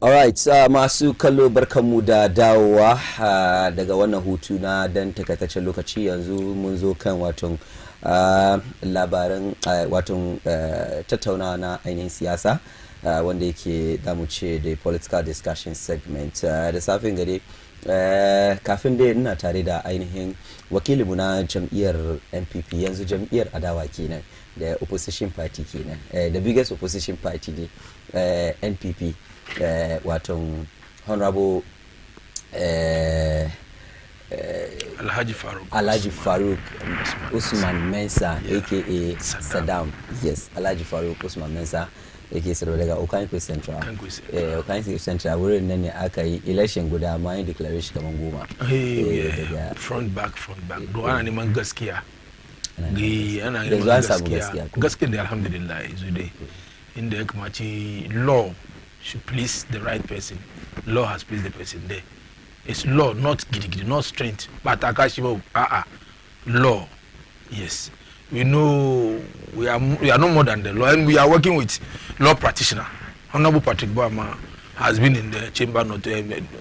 Alright, masu kallo barkanmu da dawowa daga wannan hutu na dan takaitaccen lokaci. Yanzu mun zo kan waton labaran waton tattaunawa na ainihin siyasa wanda yake damu ce da political discussion segment da safin gare. Kafin dai ina tare da ainihin wakilinmu na jam'iyyar NPP, yanzu jam'iyyar adawa kenan da opposition party kenan, the biggest opposition party ne NPP. Waton honorable Alhaji Faruk Usman Mensa aka Saddam. Yes, Alhaji Faruk Usman Mensa yake sarwa daga Okanko Central. Okanko Central wurin nan ne aka yi election guda ma yin declaration kaman goma. Daga front back do ana neman gaskiya. Ana neman gaskiya. Gaskiya da alhamdulillah yanzu dai inda ya kamaci law should please the right person. Law has pleased the person there. It's law, not gidi, not strength. But Akashibo, law. Yes, we know we are no more than the law, and we are working with law practitioner. Honorable Patrick Boama has been in the chamber, not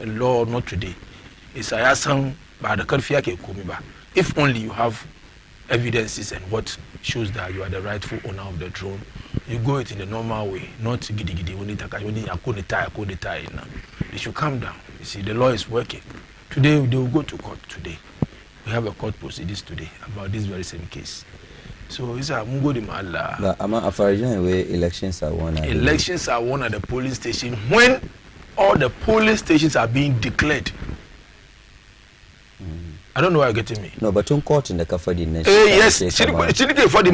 law, not today. It's a yasan, but the Kalfia ke kumiba. If only you have evidences and what shows that you are the rightful owner of the throne, you go it in the normal way, not gidi when it tie. They should calm down. You see, the law is working. Today they will go to court today. We have a court proceedings today about this very same case. So it's a mungo di mala. But ama afarijan way elections are won. Elections are won at the polling station when all the polling stations are being declared. I don't know why you're getting me. No, but on court in the Kafadi nation. Yes, for the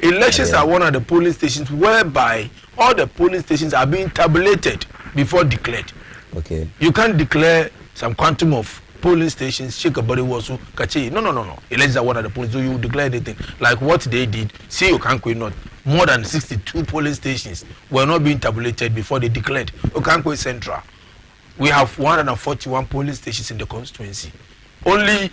elections are won at the polling stations whereby all the polling stations are being tabulated before declared. Okay. You can't declare some quantum of polling stations, shake a body wasu, kachi. No. Elections are won at the polling, so you declare anything. Like what they did, see you can't quit not. More than 62 polling stations were not being tabulated before they declared. Okanko Central. We have 141 polling stations in the constituency. Only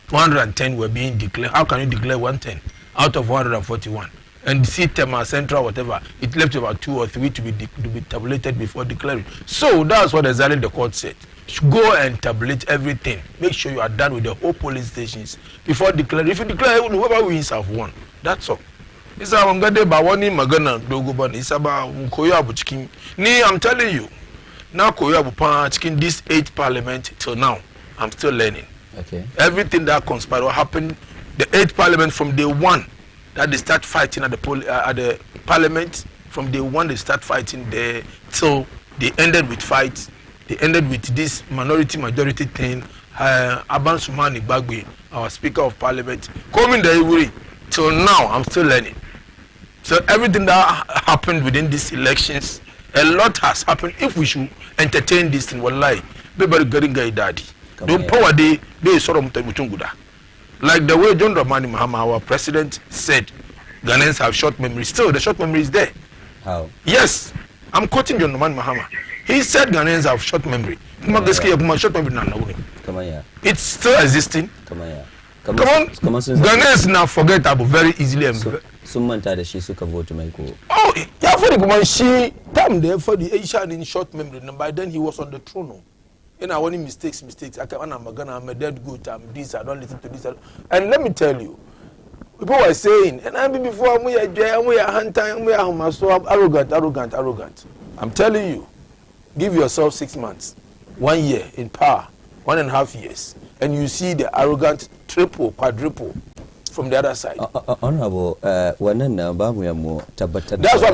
110 were being declared. How can you declare 110 out of 141? And see Tema Central, whatever, it left about 2 or 3 to be tabulated before declaring. So that's what exactly the court said. Go and tabulate everything. Make sure you are done with the whole polling stations before declaring. If you declare, whoever wins have won. That's all. It's about Bawani Magana Dogoban. It's about Mkoyo Abuchikim. I'm telling you. Now Korea this 8th parliament till now, I'm still learning. Okay. Everything that conspired what happened, the 8th parliament from day one that they start fighting at the parliament, from day one they start fighting there till they ended with fights. They ended with this majority thing. Aban Sumani Bagwe, our Speaker of Parliament, coming the way till now, I'm still learning. So everything that happened within these elections, a lot has happened. If we should entertain this thing, wallahi, baby getting guy daddy. Don't power they sort of mutunguda. Like the way John Dramani Mahama, our president, said, Ghanaians have short memory. Still, the short memory is there. How? Yes, I'm quoting John Dramani Mahama. He said Ghanaians have short memory. Short memory. Come on, yeah. It's still existing. Come on, yeah. Come on. Ghanaians now forget about very easily. Sumanta da shi suka vote mai ko. Oh, yeah, for the woman, she time there for the Asian in short memory. And by then he was on the throne. And I want mistakes. I can't. I'm a dead good. I'm this. I don't listen to this. And let me tell you, people were saying, and I mean before we are hunting, we are so arrogant. I'm telling you, give yourself 6 months, 1 year in power, 1.5 years, and you see the arrogant triple, quadruple. From the other side. Honorable, that's what I'm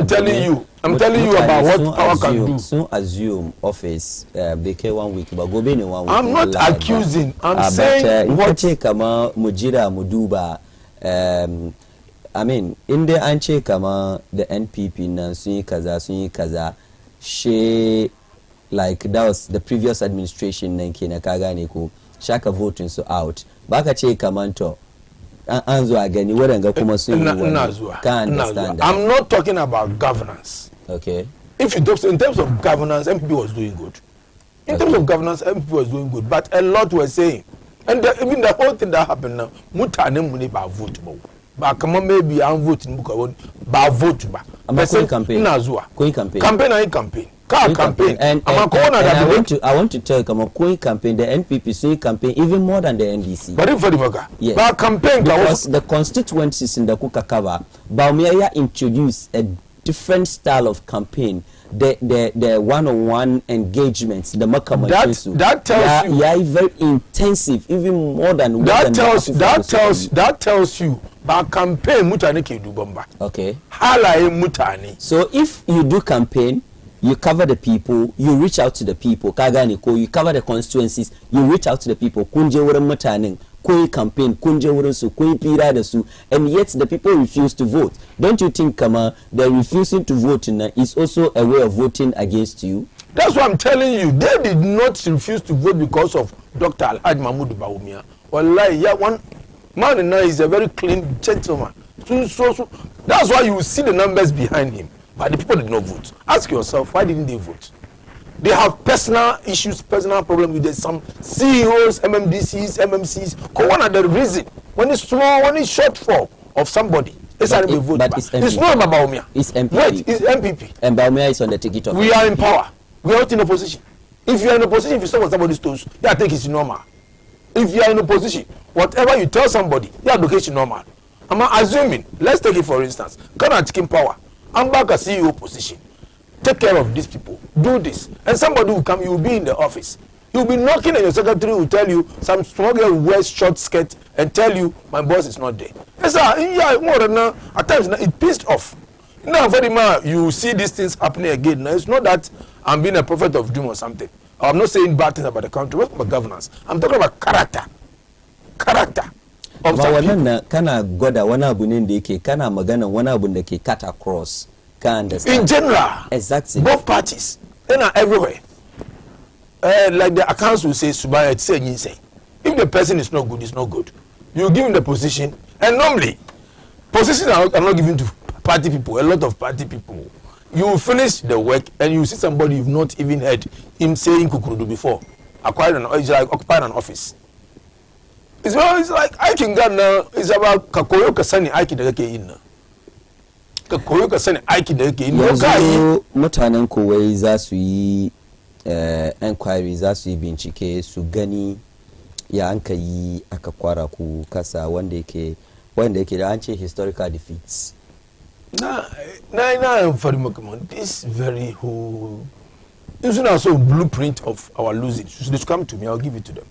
telling you. I'm telling you about what power can do. Soon assume office, BK 1 week, but go be in 1 week. I'm not accusing. I'm saying what kama Mujira Muduba. I mean, in the Anche kama the NPP na sunyi kaza, she like that was the previous administration na kina kagani ku shaka voting so out. Baka che kamanto. Anzo again, you wouldn't go kuma soon. Can't understand that. I'm not talking about governance. Okay. If you talk in terms of governance, MPP was doing good. In terms of governance, MPP was doing good, but a lot were saying, and even the whole thing that happened now, mutane muni ba vote ba. Ba kama maybe I'm voting by vote ba. Person campaign. Nazua. Coin campaign. Campaign and campaign. Car campaign. And I want to tell you, Coin campaign, the NPP say campaign even more than the NDC. But for the Maka. Yes. But campaign because the constituencies in the Kukakawa, Baumia introduced a different style of campaign. The one-on-one engagements, the Makamansu. That tells you. Yeah, very intensive, even more than. That tells you. But campaign mutane ke do bomba. Okay. Halaye mutane. So if you do campaign, you cover the people, you reach out to the people. Kaganiko, you cover the constituencies, you reach out to the people. Kunje wurin mutanen, koi campaign, kunje wurin su, koi pira da su, and yet the people refuse to vote. Don't you think, Kama, the refusing to vote is also a way of voting against you? That's what I'm telling you. They did not refuse to vote because of Dr. Alhaji Mahmoud Bawumia. Wallahi, yeah, one man now is a very clean gentleman. So that's why you see the numbers behind him. But the people did not vote. Ask yourself, why didn't they vote? They have personal issues, personal problems with some CEOs, MMDCs, MMCs. One of the reason when it's small, when it's shortfall of somebody, it's not vote. But it's not about Baumia. It's MPP. Wait, it's MPP. And Baumia is on the ticket of. We are in power. We are not in opposition. If you are in opposition, if you step on somebody's toes, I think it's normal. If you are in opposition, whatever you tell somebody, your education normal. I'm assuming, let's take it for instance, Ghana taking power. I'm back as CEO position. Take care of these people. Do this. And somebody will come, you will be in the office. You'll be knocking and your secretary will tell you, some small girl wears short skirt and tell you, my boss is not there. Yes, sir. Yeah, more than at times it pissed off. Now, very much, you see these things happening again. Now, it's not that I'm being a prophet of doom or something. I'm not saying bad things about the country. What's about governance? I'm talking about character. Character. Kana goda wana buninde ke kana magana wana bundake cut across. In general, exactly. Both parties, they are everywhere. Like the accounts will say, Subaya, say, if the person is not good, it's not good. You give him the position, and normally, positions are not given to party people, a lot of party people. You finish the work, and you see somebody you've not even heard him saying Kukurudu before, it's like occupying an office. It's like, I can get now, it's about Kakoyo Kasani, I can get in. Kakoyo Kasani, I can get in. Mutanen Kuwai za su yi inquiry za su yi bincike su gani ya an ka yi aka kwara ku kasa wanda yake da an ce historical defeats. Now, for this very whole, this is also a blueprint of our losing. So they come to me, I'll give it to them.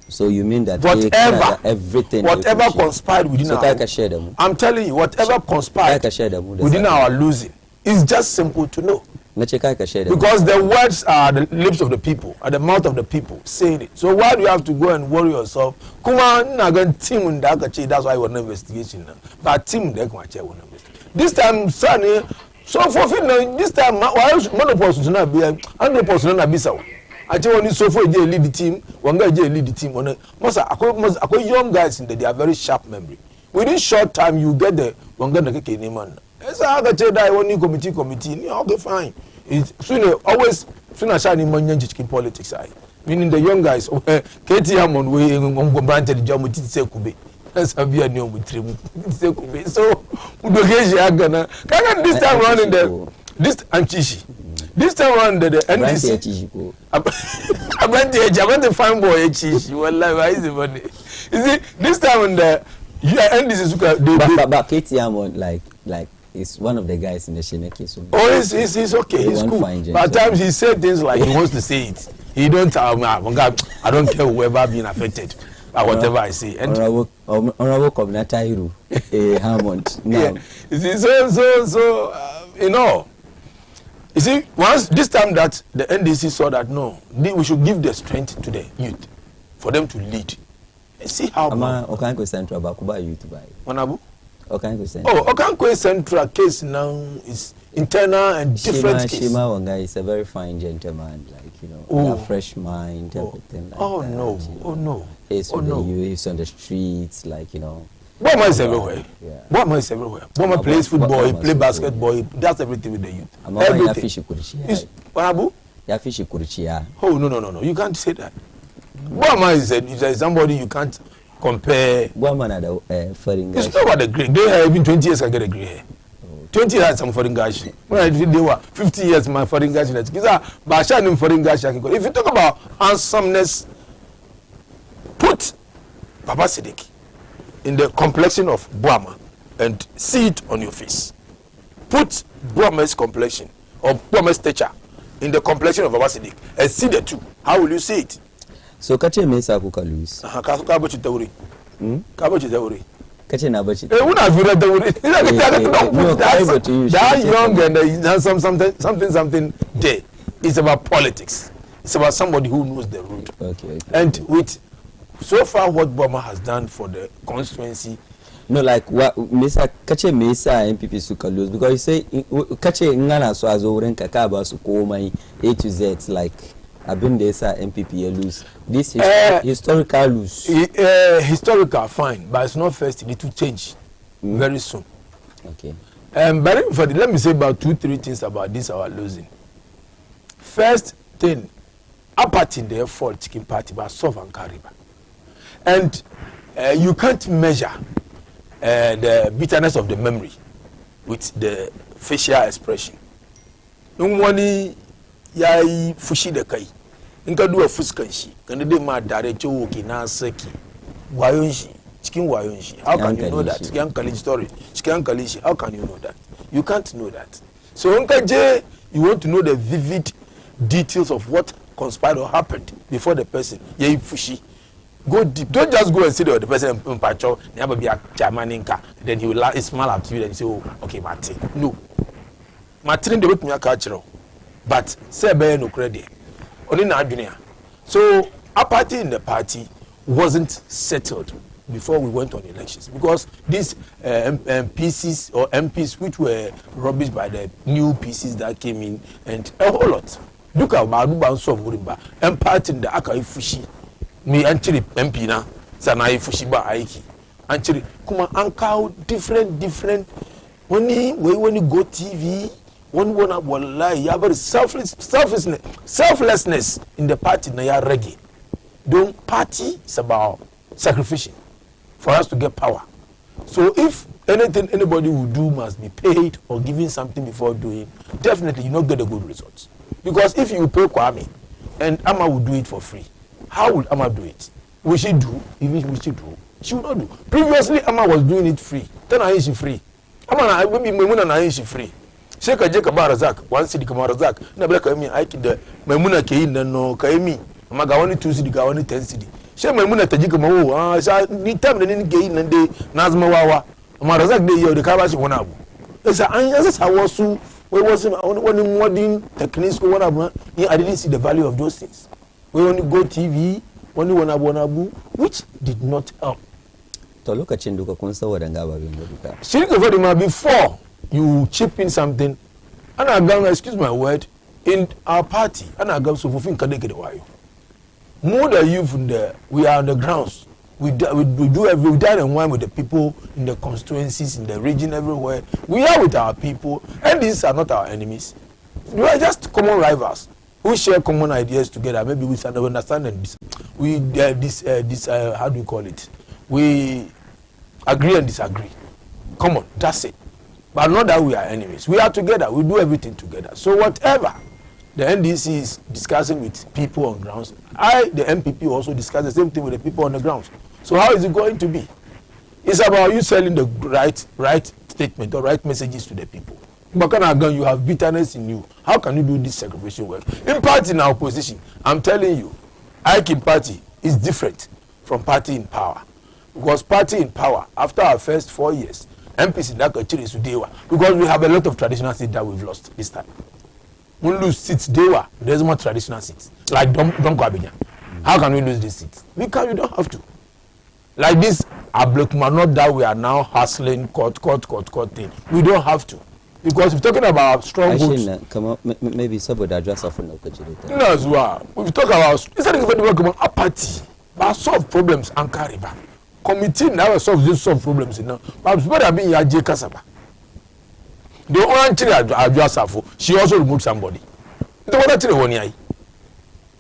So you mean that whatever conspired within our, I'm telling you, whatever conspired within our losing is just simple to know. Because the words are the lips of the people, are the mouth of the people saying it. So why do you have to go and worry yourself? That's why we're not investigation. But team this time, Sunny, so for this time, why one person not be 100% not be so. I tell you, so for lead the team, one guy lead the team. Most young guys in there, they are very sharp memory. Within short time, you get the one guy that can name on. As I tell that one new committee, okay, fine. It's always as I in chicken politics. Meaning the young guys, Katie Hammond, we granted the job with Kube. That's a beer new with Kube. So, this time around in the this Anchishi. This time around the NDC. I went to find boy Chishi. Why is the money? You see, this time on the NDC. But Katie Hammond, like. He's one of the guys in the Shineki. So he's okay. He's cool. But at times he said things like he wants to say it. He don't tell me. I don't care whoever been affected by whatever I say. And Honorable Community Hammond. Yeah. You see, so you know. You see, once this time that the NDC saw that no, we should give the strength to the youth for them to lead. You see how. Okanko Central Bakuba youth by. Manabu. Okanko Central case now is internal and different case. Shima Wanga is a very fine gentleman, a fresh mind, everything like that. He's on the streets, Boma is everywhere. Yeah. Boma is everywhere. Boma plays football, he plays basketball, he does everything with the youth. Everything. Wanabu? Oh, no. You can't say that. Boma is somebody you can't compare. It's not about the grey. They have even 20 years can get a grey hair. 20 years I'm foreign gashi. When I did they were 50 years my foreign gashi. That's Bashan foreign gashi. If you talk about handsomeness, put Baba Siddiq in the complexion of Boama and see it on your face. Put Boama's complexion or Boama's stature in the complexion of Baba Siddiq and see the two. How will you see it? So kache mesa kuka Luis. Ka bachi teori. Ka bachi teori. Kache na bachi. Una vira teori. That young and something there. It's about politics. It's about somebody who knows the root. Okay. And with so far what Boama has done for the constituency. No, like what Mesa Kache Mesa MPP suka lose because you say Kache ngana so azoren kakaba su komai A to Z like Abin Desa MPP lose. This historical lose. Historical fine, but it's not first. It will change very soon. Okay. But let me say about 2-3 things about this our losing. First thing, apart in the fault chicken party, but solve and Kariba. And you can't measure the bitterness of the memory with the facial expression. Nungwani yai fushi de kai. Inka do a fuskanshi. Can they ma darecho woki na seki. Wayonshi. Chicken wayonshi. How can you know that? Chicken kali story. Chicken kalishi. How can you know that? You can't know that. So Unka J, you want to know the vivid details of what conspired or happened before the person. Yai fushi. Go deep. Don't just go and see the person in Pacho, never be a Germaninka. Then he will smile at you and say, oh, okay, Martin. No. Martin, the way to cultural. But say, no credit. Only na junior. So, a party in the party wasn't settled before we went on elections because these PCs or MPs, which were rubbish by the new PCs that came in, and a whole lot. Look at Baduba so Murimba, and party in the Akai Fushi. Me actually MP na sanai fushiba aiki actually kuma anka different when you go TV one wallahi ya bar selflessness in the party na ya reggae. Don't party is about sacrificing for us to get power. So if anything anybody will do must be paid or giving something before doing, definitely you not get the good results. Because if you pay Kwame and Ama will do it for free, how would Ama do it? Will she do? Even will she do? She will not do. Previously, Ama was doing it free. Then I is free. Ama maybe Memuna na is free. Sheka Jeka Barazak, one city Kamarazak. Na black I kid the Memuna Kain no Kaimi. Ama gawani 2 city, gawani 10 city. She Memuna Tajika Mo, ni time the gain and day Nazma Wawa. Amarazak de yo the Kabashi Wanabu. There's a answers I was so we was one modern techniques go one I didn't see the value of those things. We only go TV, only Wanabu, which did not help. To look at Chinduka Kunsa Wadangaba before you chip in something, and I go, excuse my word, in our party, and I go so for Kadeke. More than you from there, we are on the grounds. We do every dine and wine with the people in the constituencies, in the region, everywhere. We are with our people, and these are not our enemies. We are just common rivals who share common ideas together. Maybe we can understand and how do you call it? We agree and disagree. Come on, that's it. But not that we are enemies. We are together. We do everything together. So whatever the NDC is discussing with people on grounds, the MPP, also discuss the same thing with the people on the grounds. So how is it going to be? It's about you selling the right statement or right messages to the people. Bakana, you have bitterness in you. How can you do this segregation work? In party in our opposition, I'm telling you, IKIM party is different from party in power. Because party in power, after our first 4 years, MPs in that country is Sudewa. Because we have a lot of traditional seats that we've lost this time. We lose seats, there's more traditional seats. Like Don't Kwabinya. How can we lose these seats? Because we don't have to. Like this, not that we are now hustling court thing. We don't have to. Because we're talking about strong goods. Maybe somebody address of no no, as well. We talk about instead of a party, but solve problems and carry back. Committee never solve problems now. But better be Yaje Kasaba. The one Ajua she also removed somebody.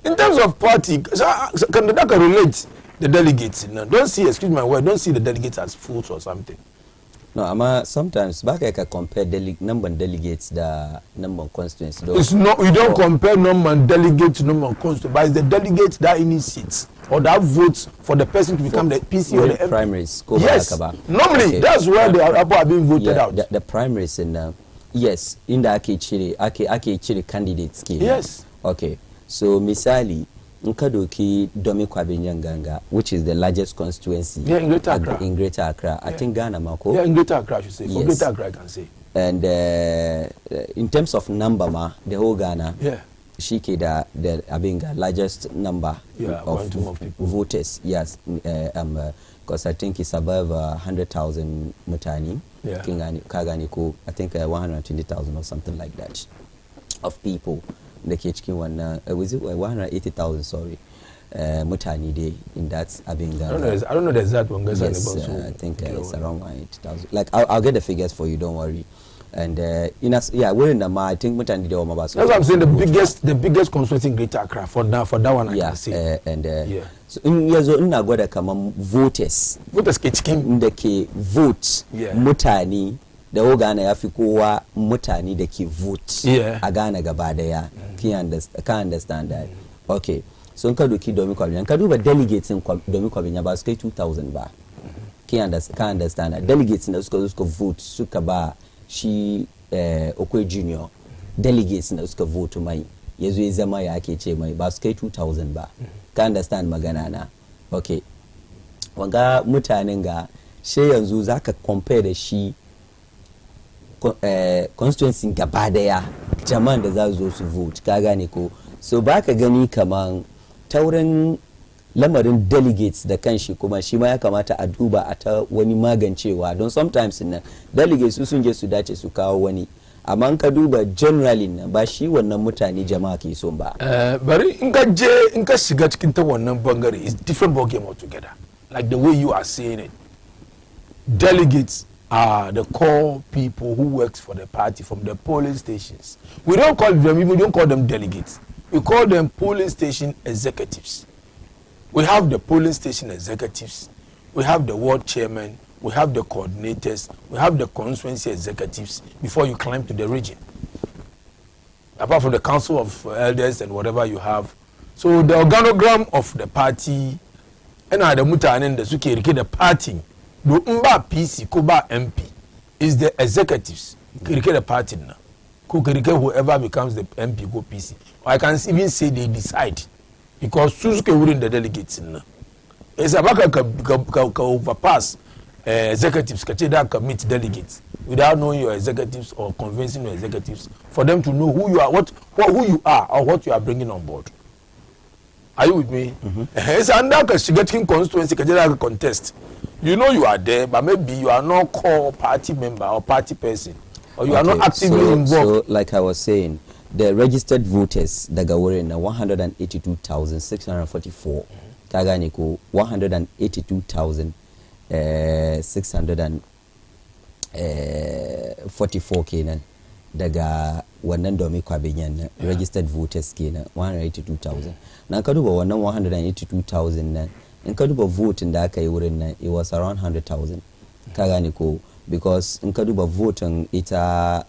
In terms of party, can relate the delegates? Don't see, excuse my word, don't see the delegates as fools or something. No, ama sometimes back I can compare number of delegates the number of constituents. It's not, you don't compare number of delegates to number of constituents, but it's the delegates that initiates or that votes for the person to become the PC or the MP. Primaries. Yes, normally okay. That's where the people are being voted out. The primaries in yes, in the Ake candidates. Yes. Okay, so misali Nkadoki Domi Kwabinyanganga, which is the largest constituency in Greater Accra. In Greater Accra. I think Ghana, Marco. Yeah, in Greater Accra, I should say. For Greater Accra, I can say. And in terms of number, the whole Ghana, Shike the Abinga largest number of voters. Yes, because I think it's above 100,000 Mutani. Yeah. Kaganiko, I think 120,000 or something like that of people. The KHK one was it 180,000? Sorry, Mutani Day in that Abinga. I don't know the exact one. Yes, I think it's around 180,000. Like I'll get the figures for you. Don't worry. And we're in the I think Mutani Day. That's what I'm saying. The biggest constituency in Greater Accra for that one. I can see. So in years in Agoda come voters KHK the K vote Mutani. The Ogana Yafikuwa Mutani the ki vote Agana Gabadaya can understand that. Okay, so Nkaduki Domi Kwabinya Nkaduba delegates in Domi Kwabinya about 2,000 bar. Can understand that. Delegates in the school vote Sukaba she Okwe Junior delegates in the school vote to my Yezu Zamaya Akeche my basket 2,000 bar. Can understand Maganana. Okay. Wanga Mutanenga she yanzu zaka compare the she constituency gabadaya jama'an da za su vote ka gane ko so baka gani kaman taurin lamarin delegates da kanshi kuma shi ma ya kamata a duba a ta wani magancewa don sometimes na delegates sun je su dace su kawo wani amma ka duba generally na ba shi wannan mutane jama'a ke son ba bari in ka shiga cikin ta wannan bangare is different ball game altogether like the way you are saying it. Delegates are the core people who works for the party from the polling stations. We don't call them delegates. We call them polling station executives. We have the polling station executives. We have the ward chairman. We have the coordinators. We have the constituency executives before you climb to the region. Apart from the council of elders and whatever you have. So the organogram of the party and the mutanen the suke the party. No mba PC kuba MP is the executives kirike the party na ku kirike whoever becomes the MP go PC or I can even say they decide because suzuke within the delegates na it's about ka overpass executives ka meet delegates without knowing your executives or convincing your executives for them to know who you are who you are or what you are bringing on board. Are you with me? It's under getting constituency ka contest. You know you are there, but maybe you are not core party member or party person, or you are not actively involved. So, like I was saying, the registered voters, the Gawari, 182,644. Kaganiko, 182,644 Kenan. Daga wannan domi kwabenyan registered voters kenan 182,000. Na kaduba wannan 182,000 nan in ka duba voting da aka yi wurin nan it was around 100,000 ka gane ko because in ka duba voting ita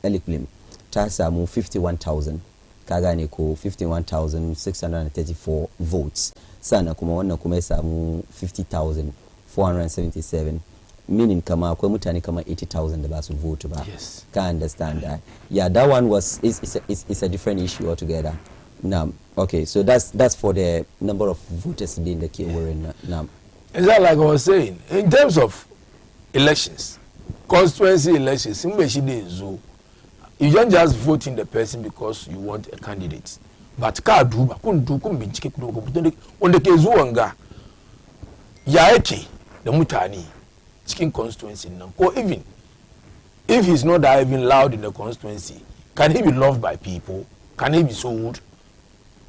Eliklim ta samu 51,000 ka gane ko 51,634 votes sannan kuma wannan kuma ya samu 50,477 meaning kama akwai mutane kama 80,000 da ba su vote ba. Yes. Can't understand that. Yeah, that one was it's a different issue altogether. Now, okay, so that's for the number of voters in the key now. Is that like I was saying? In terms of elections, constituency elections, you don't just vote in the person because you want a candidate. But the mutani chicken constituency or even if he's not that even loud in the constituency, can he be loved by people? Can he be sold?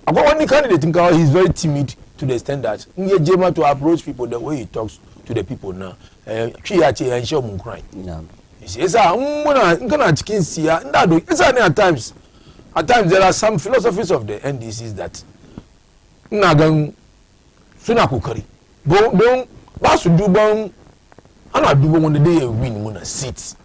About one candidate in Kawa, he's very timid to the extent that Jema to approach people the way he talks to the people now. You see, at times there are some philosophies of the NDCs that Nagang Sunakukari. Don't basu do bon And I do when they win when a seat.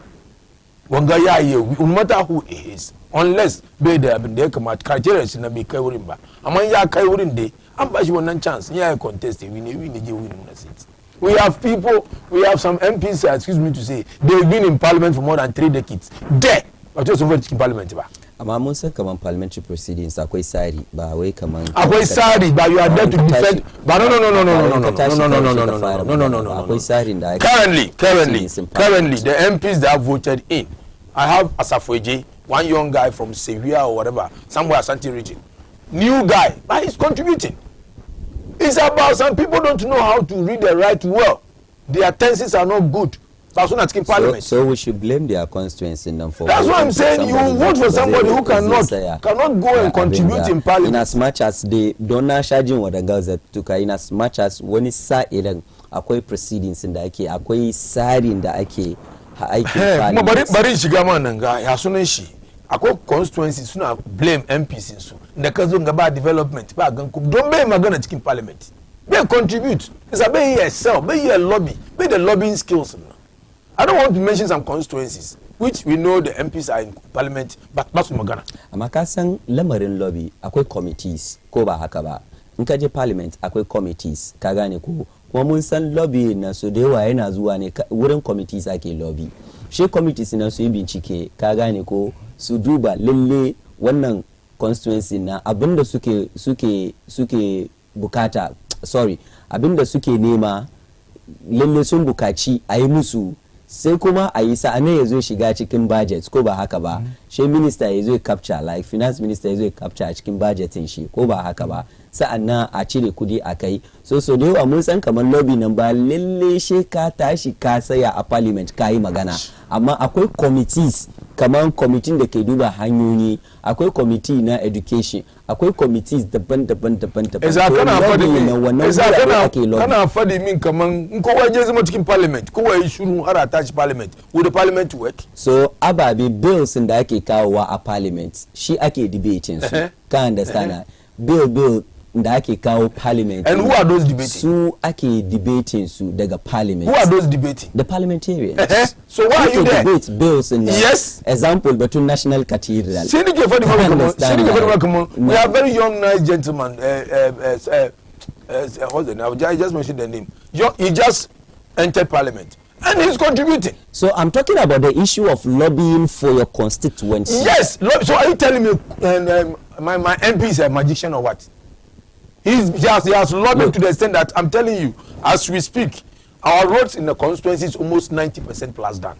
One guy no matter who it is, unless they have been come at criteria in a big Kairimba. Among ya Kairin day, I'm by one chance. Yeah, contesting, we win a seat. We have people, we have some MPs, excuse me to say, they've been in parliament for more than 3 decades. There, but just over in parliament. Amma mun san kaman parliamentary proceedings akwai sari ba wai kaman akwai sari but you are there to defend but no akwai sari da currently the MPs that voted in I have Asafoeje, one young guy from Safiya or whatever somewhere Asante region, new guy but he's contributing. It's about some people don't know how to read and write well, their tenses are not good. So we should blame their constituency in them for. That's what I'm saying. You vote for somebody who cannot go and contribute in parliament. In as much as they don't charging what the girls that took, in as much as when it's sa eleng, akwai proceedings in the ake, akwai sari in the ake, parliament. Bari shigama nanga ya suneshi. Akwai constituencies suna blame MPs in so. Ndakazo ngaba development ba ganku. Don't be magana chicken parliament. Be contribute. It's a be yourself. Be your lobby. Be the lobbying skills. I don't want to mention some constituencies which we know the MPs are in parliament but not in Magana. Amaka san lamarin lobby akwai committees ko ba haka ba. In ka je parliament akwai committees ka gane ko kuma mun san lobby na so da yawa yana zuwa ne wurin committees ake lobby. She committees na su yi bincike ka gane ko su duba lalle wannan constituency na abinda suke bukata abinda suke nema lalle sun bukaci a yi musu sai kuma a yi sa'ane ya zo shiga cikin budget ko ba haka ba shi minister ya zo capture like finance minister ya zo capture a cikin budgetin shi ko ba haka ba sa'annan a cire kudi a kai so da yawa mun san kamar lobby nan ba lalle shi ka tashi ka saya a parliament ka yi magana amma akwai committees kamar committee da ke duba hanyoyi akwai committee na education akwai committees daban-daban kana fadi min kaman in kowa je zama cikin parliament kowa yi shiru har a tashi parliament would the parliament work so ababe bills da ake kawowa a parliament shi ake debating su ka understand bill da ake kawo parliament and who are those debating su ake debating su daga parliament who are those debating the parliamentarians so why are you there debate bills in yes example between national cathedral we are very young nice gentleman what's the name I just mentioned the name he just entered parliament and he's contributing. So I'm talking about the issue of lobbying for your constituency. Yes, so are you telling me my MP is a magician or what? He has lobbied to the extent that I'm telling you, as we speak, our roads in the constituency is almost 90% plus done.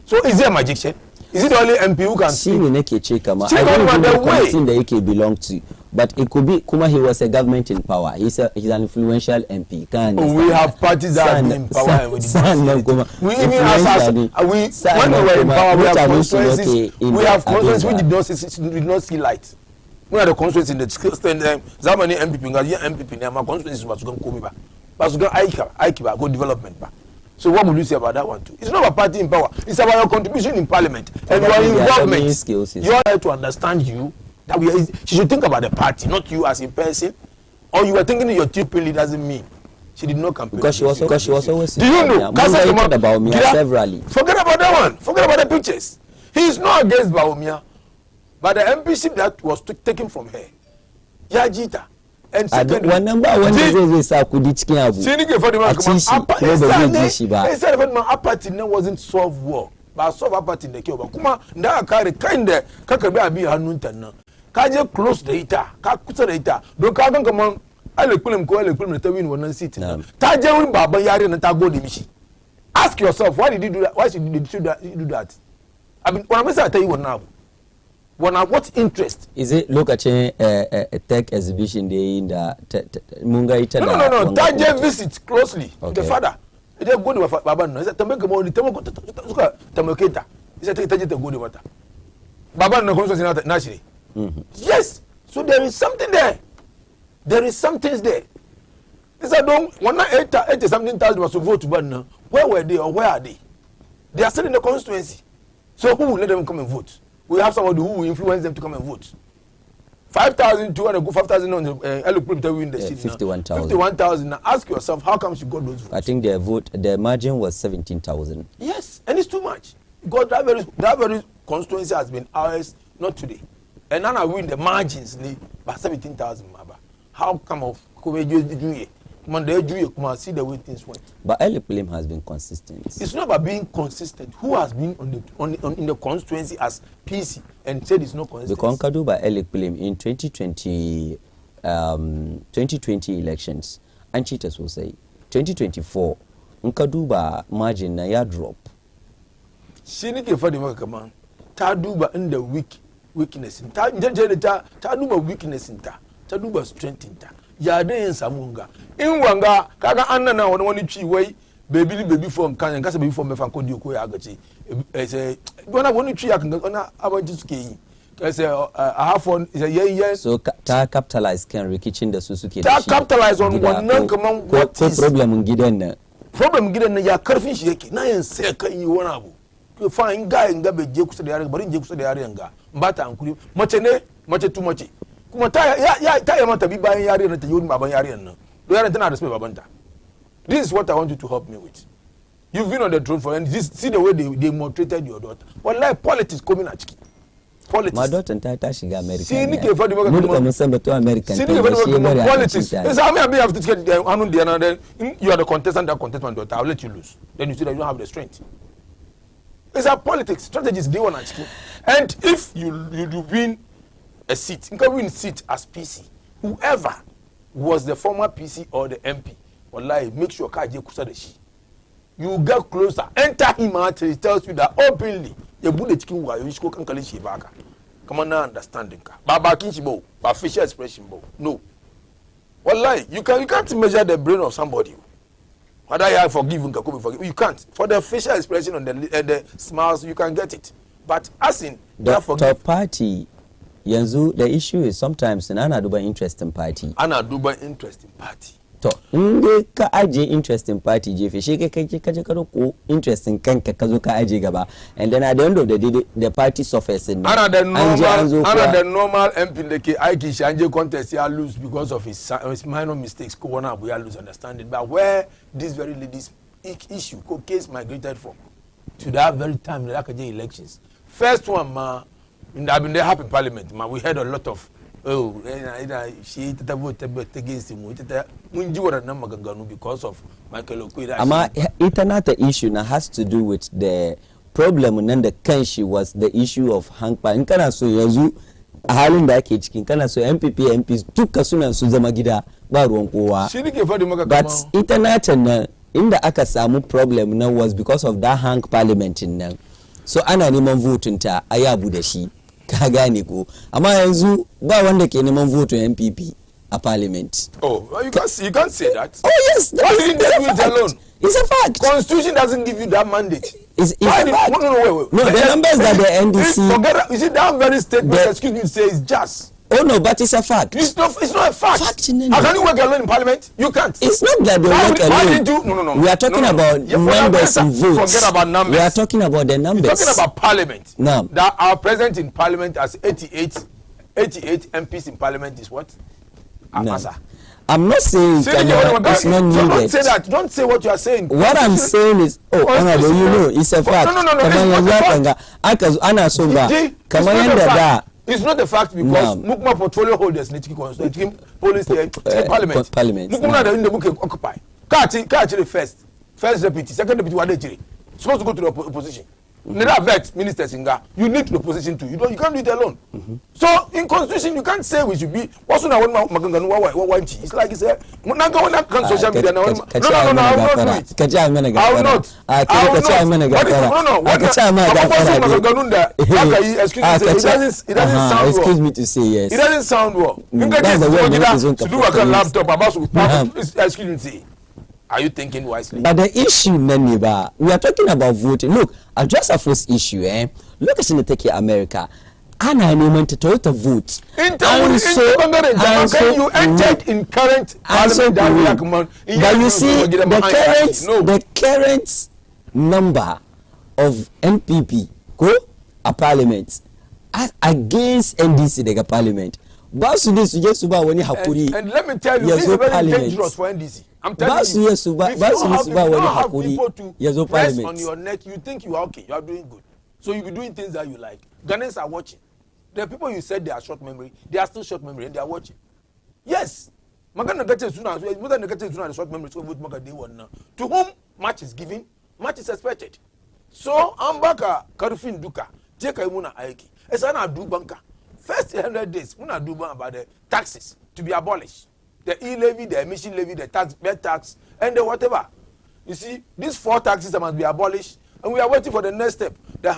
So is he a magician? Is it the only MP who can see? I don't know the committee that he belong to, but it could be Kuma. He was a government in power. He's an influential MP. We have parties that are in power. We even when we were in power, we have constituencies. We have constituencies which did not see light. We are the constituencies in the Zamani MPP. MPP. My constituencies was going to come back. But Aikiba go development back. So what would you say about that one too? It's not a party in power. It's about your contribution in parliament and your involvement. You are there to understand you. That she should think about the party, not you as a person. Or you were thinking your TPL doesn't mean she did not campaign. Because she was always. Do you know? About me severally. Forget about that one. Forget about the pictures. He is not against Baumia, but the MPship that was taken from her. Yajita. And second one number one is apathy wasn't solve war but solve apathy in the kill kuma nda kare kind kaka be abi hanunta na ka je close the ita ka kusa da ita don ka gan kaman alekulum ta win wannan seat na ta je wurin baban yare na ta gode mishi. Ask yourself, why did you do that? Why did you do that? I mean, when I tell you what what interest is it? Look at a tech exhibition day in the Munga Ita. No. That visit closely. Okay. The father. They go to Baba. He said, "Tameka money, Tamoketa." He said, "Take the good water." Baba no comes naturally. Yes. So there is something there. There is something there. They said, "Don't 80 something thousand was to vote to ban. Where were they or where are they? They are still in the constituency. So who will let them come and vote? We have somebody who will influence them to come and vote. 5,200 go 5,000 on the Eloquim to win the seat. 51,000. 51,000. Now ask yourself, how come she got those votes? I think their margin was 17,000. Yes, and it's too much. Because that very constituency has been ours, not today. And now I win the margins by 17,000. How come of see the way things went? But Eloquim has been consistent. It's not about being consistent. Who has been in the constituency as PC and said it's not consistent? Because Kaduba Eloquim in 2020 elections, and cheaters will say 2024, Nkaduba margin na ya drop. She need to find the market man. Taduba in the weakness in Taduba weakness in Taduba strength in ta. Yade in Samunga. In Wanga, Kaga Anna now one chi way, baby form can and baby form of Anko Duko Agachi. As a one tree I can go on about this key. As a half one is a year. So capitalize can kitchen the Suzuki. Capitalize on one non common what problem given. Problem given ya curfin shake. Na and second you want to find guy and Gabe Jakes the area, but in Jakes the area and Bata and Kuri. Much too much. Kuma taya mata bi bayan yari na ta yi baban yariyan nan. Do yaran tana da space babanta. This is what I want you to help me with. You've been on the throne for and see the way they maltreated your daughter. Wallahi politics coming at chiki. Politics. My daughter ta shiga America. See ni ke fadi maka. Mu duka mun san batu American. See ni ke fadi maka politics. It's how me have to get anu the another. You are the contestant that contest my daughter. I'll let you lose. Then you see that you don't have the strength. It's a politics. Strategies they want at chiki. And if you win a seat, you can win a seat as PC. Whoever was the former PC or the MP, wallahi, make sure Kaje Kusadeshi. You get closer, enter him out, he tells you that openly, you put the chicken while you can call it Shibaka. Come on now, understanding. Baba Kinshibo, by facial expression. No. Wallahi, you can't measure the brain of somebody. Whether you have forgiven, you can't. For the facial expression and the smiles, you can get it. But as in the third party, Yanzu, the issue is sometimes Anna Duba interesting party. Anna Duba interesting party. To inge ka aje interesting party jefe she kaje ko interesting kanka kazo ka aje gaba, and then at the end of the day the party suffers in the normal MP leke aiki shanje contest ya lose because of his minor mistakes ko wana we lose understanding, but where this very ladies issue case migrated from to that very time the Akaje elections. First one ma I've been there happy parliament ma, we heard a lot of she vote against him because of Michael Okwira. Ama the issue now has to do with the problem and the kanshi was the issue of hangpa. Nkana so yazu halin da ake cikin kana so MPs duka suna su zama gida ba ruwan kowa. But ita nata na inda aka samu problem na was because of that hang parliament nan. So ana neman votin ta ayabu da shi. Ka gane ko, amma yanzu ba wanda ke neman voto MPP a parliament. Oh, you can't say that. Oh yes, why didn't they do it alone? It's a fact. Constitution doesn't give you that mandate. It's a fact. No, the numbers that the NDC. You see that very statement, excuse me, says just. Oh no, but it's a fact. It's not a fact. How can you work alone in parliament? You can't. It's not that they work alone. Why did you? No. We are talking about numbers and votes. Forget about numbers. We are talking about the numbers. We're talking about parliament. No. That our president in parliament has 88 MPs in parliament is what? No. I'm not saying it's not needed. Don't say that. Don't say what you are saying. What I'm saying is, it's a fact. No. It's not a fact because Mukma portfolio holders need to police parliament. Mukma in the book occupy. Actually first deputy, second deputy, what they supposed to go to the opposition. Neither vet ministers in Ga. You need the opposition too. You can't do it alone. So in constitution you can't say we should be. What's on it's like it's a social media now. No, I will not do it. I will not. Excuse me to say yes. It doesn't sound well. Excuse me to say. Are you thinking wisely? But the issue, Naniba, we are talking about voting. Look, I'll address the first issue. Look at Sinateki America. And I know to total vote. You entered in current parliament. But you see, the current number of MPP go a parliament against NDC the parliament ba su ne su je su ba wani hakuri. And let me tell you, this is very dangerous for NDC. I'm telling you, if you have people to press on your neck, you think you are okay, you are doing good. So you be doing things that you like. Ghanaians are watching. The people you said they are short memory, they are still short memory and they are watching. Yes. Magana gete suna, mother negate suna short memory so vote maga day one now. To whom much is given, much is expected. So ambaka karfin duka, jeka imuna aiki. Esa na do banka. First 100 days, muna do about the taxes to be abolished. The e-levy, the emission levy, the tax, bed tax, and the whatever. You see, these 4 taxes must be abolished, and we are waiting for the next step. The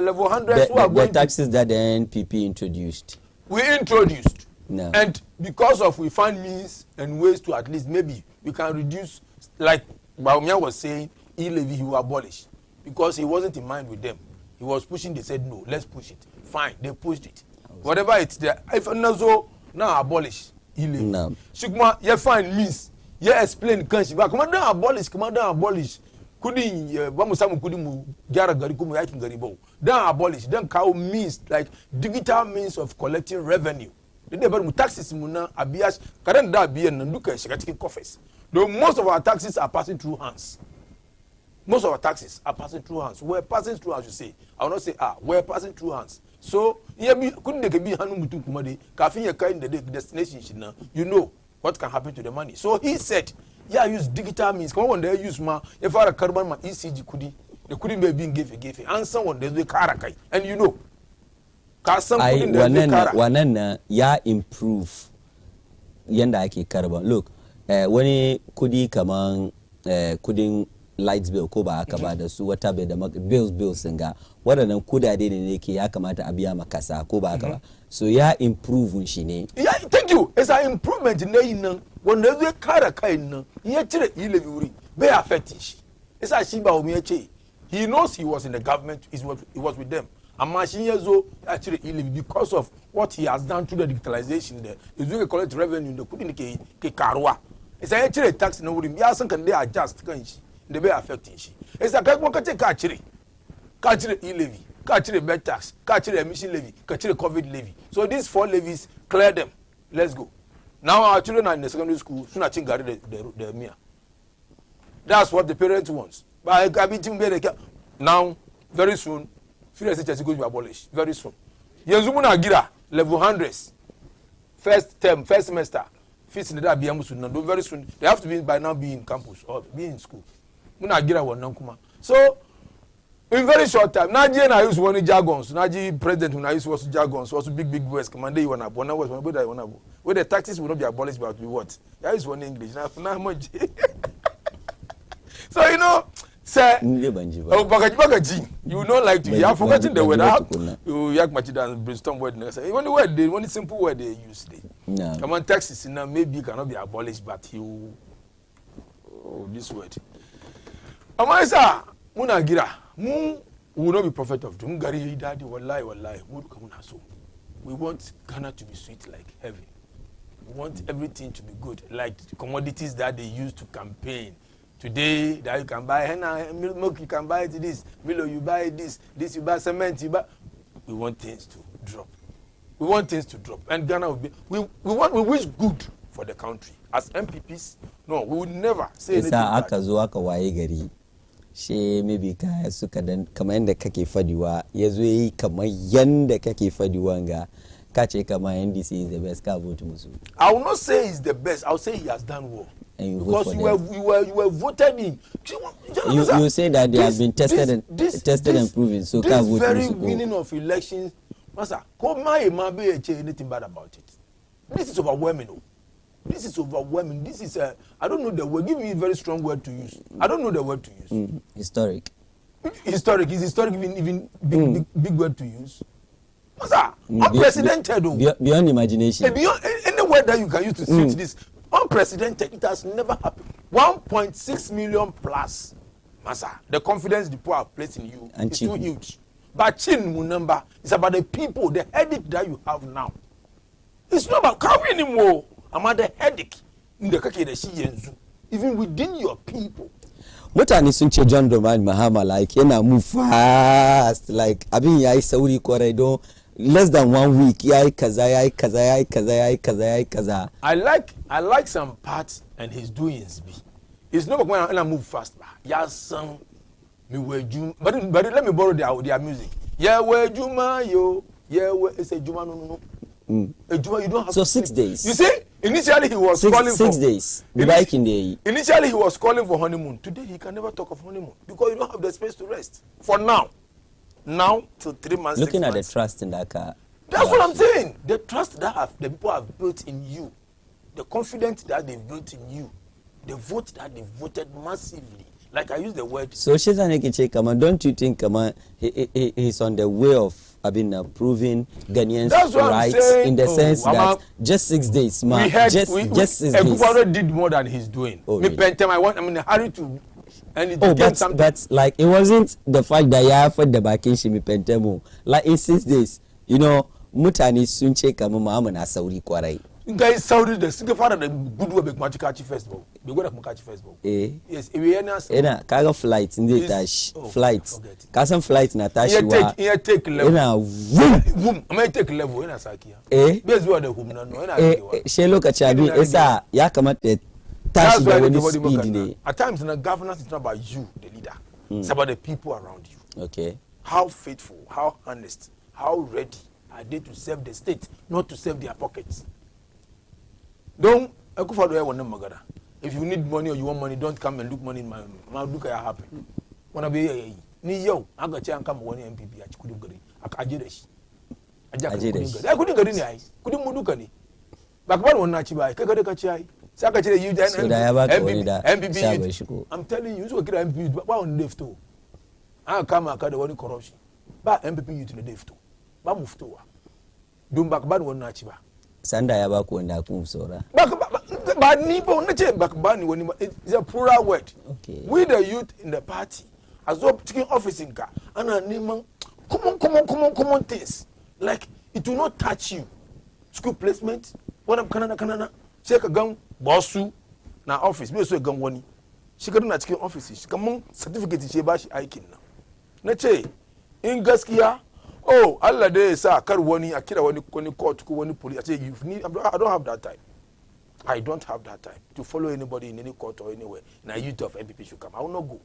level 100 who are going the taxes that the NPP introduced. We introduced. No. And because of we find means and ways to at least maybe we can reduce, like Baumia was saying, e-levy he will abolish because he wasn't in mind with them. He was pushing, they said no, let's push it. Fine, they pushed it. Whatever it's there, if Nazo now abolish e-levy. No. Shukma, you find means, you explain country, but commander abolish. Kudi bamusamu kudi mu gyara gari kumu yakin gari bo. Then abolish, then cow means like digital means of collecting revenue. They bar mu taxes muna abiyash karen da biyan nan duka shiga cikin coffers. Though most of our taxes are passing through hands. Most of our taxes are passing through hands. We're passing through hands, you say. I will not say we're passing through hands. So couldn't they be hanu mutu kumade kafin ya kai in the destination you know what can happen to the money. So he said, yeah, use digital means. Come on, they use if I carbon my ECG kudi, they couldn't be being give and someone there's the karakai, and you know. Wanana ya improve yanda ake carbon. Look, wani kudi kaman kudin lights bill ko ba haka ba da su wata bai da bills nga wadannan kudade ne yake ya kamata a biya makasa ko ba haka ba. So ya improve shi ne. Yeah, thank you. It's an improvement ne nan wanda zai kara kai nan ya cire e-levy wuri bai affect shi. It's a shi ba omi yace he knows he was in the government, he was with them. And machine yazo actually e-levy because of what he has done through the digitalization there. He's doing a collect revenue the kudi ke karwa. It's a actually tax na wuri ya san kan dey adjust kan shi. They be affecting shi. It's a kai mo kace ka cire e-levy, ka cire bed tax, ka cire emission levy, ka cire COVID levy. So these 4 levies, clear them. Let's go. Now our children are in the secondary school, suna cin gari the mia. That's what the parents wants. But now, very soon, free SHS is going to be abolished. Very soon. Yezumuna gira level 100s, first term, first semester, fifth semester, very soon. They have to be by now be in campus or be in school. So, in very short time, Naji and I use one jargons. Naji president when I use was jargons, also big words. Commander, you wanna bona was where the taxes will not be abolished, but be what? I use one English. Now much. So you know, say, oh bagaji, you don't like to. You have forgotten the word. You yak much than brainstorm word. Even the word, the one simple word they use. No. Come on, taxes now maybe cannot be abolished, but you. Oh, this word. Amaisa, munagira. We will not be prophet of doom. Daddy, wallahi. We want Ghana to be sweet like heaven. We want everything to be good, like the commodities that they use to campaign. Today, that you can buy henna, milk, you can buy this, Milo, you buy this, you buy cement, you buy. We want things to drop. And Ghana will be. We wish good for the country. As MPPs, no, we would never say anything bad. She maybe kaya suka dan kamar yanda kake fadiwa yazo yi kamar yanda kake fadiwa nga kace kamar NDC is the best ka vote musu. I will not say he's the best. I will say he has done well. And because you were voted in. You say that they have been tested and proven. So this very winning of elections, Master, anything bad about it. This is overwhelming. This is overwhelming. This is I don't know the word. Give me a very strong word to use. I don't know the word to use. Historic. Historic. Is historic even big word to use? What's that? Unprecedented. Beyond imagination. Beyond any word that you can use to suit this. Unprecedented. It has never happened. 1.6 million plus. Masa, the confidence the poor have placed in you is too huge. But Chin number is about the people, the headache that you have now. It's not about carrying anymore. I'm at the headache in the kake da shi yanzu, even within your people. Mutane sun ce John Dramani Mahama like yana move fast like abin yayi sauri kwarai don less than 1 week yayi kaza. I like some parts and his doings be. It's not when I move fast. Yeah, some me we juma, but let me borrow their music. Yeah, we juma yo. Yeah, it's a juma no. A juma you don't have. So 6 days. You see, initially he was calling for 6 days. Initially he was calling for honeymoon. Today he can never talk of honeymoon because you don't have the space to rest. For now to 3 months. Looking at months. the trust in that car. That's what I'm saying. The trust that the people have built in you, the confidence that they've built in you, the vote that they voted massively. Like I use the word. So don't you think he's on the way of proving Ghanaians' rights in the sense that just 6 days, man. Just 6 days. Everybody did more than he's doing. Oh, really? I'm in a hurry to. And but like it wasn't the fact that you have for the vacation, like in 6 days, you know, mutani sunche kama mama na Saudi kwarai. Guys, Saudi the single father the good way make catch festival. Be good at catch festival. Yes, we ena kaga flight ndi tash flight. Kasan flight na tash wa. Here take level. Ena boom. I take level ena sakia. Base what the home na no ena. She lokaci abi esa ya kamata tash da wani speed ne. At times in the governance it's not about you the leader. It's about the people around you. Okay. How faithful, how honest, how ready are they to serve the state, not to serve their pockets. Don't if you need money or you want money, don't come and look money in my mouth. Look at happy. Wanna be ni yo? I got you and come one MPP. I couldn't get it. I couldn't get it. Couldn't Mudukani. Back one Nachibai, Kakachai. Secretary, you MPP. I'm telling you, you get MPP, but one left too. I come and cut one corruption. But MPP you to the left too. But move to her. Don't back bad one Nachiba. Sanda ya baku wenda kumsora. But nipo nache bakbani when it's a plural word. Okay. We the youth in the party as well taking office in car and common things like it will not touch you. School placement. What up kanana. Check a gun bossu na office. Me so a gun wani. She got na taking office. She come certificate she ba shi aikin na. Nache in gaskiya. Oh, Allah day sir, kar wani akira wani court ko wani police. I say you need. I don't have that time. I don't have that time to follow anybody in any court or anywhere. Now youth of MPP should come. I will not go.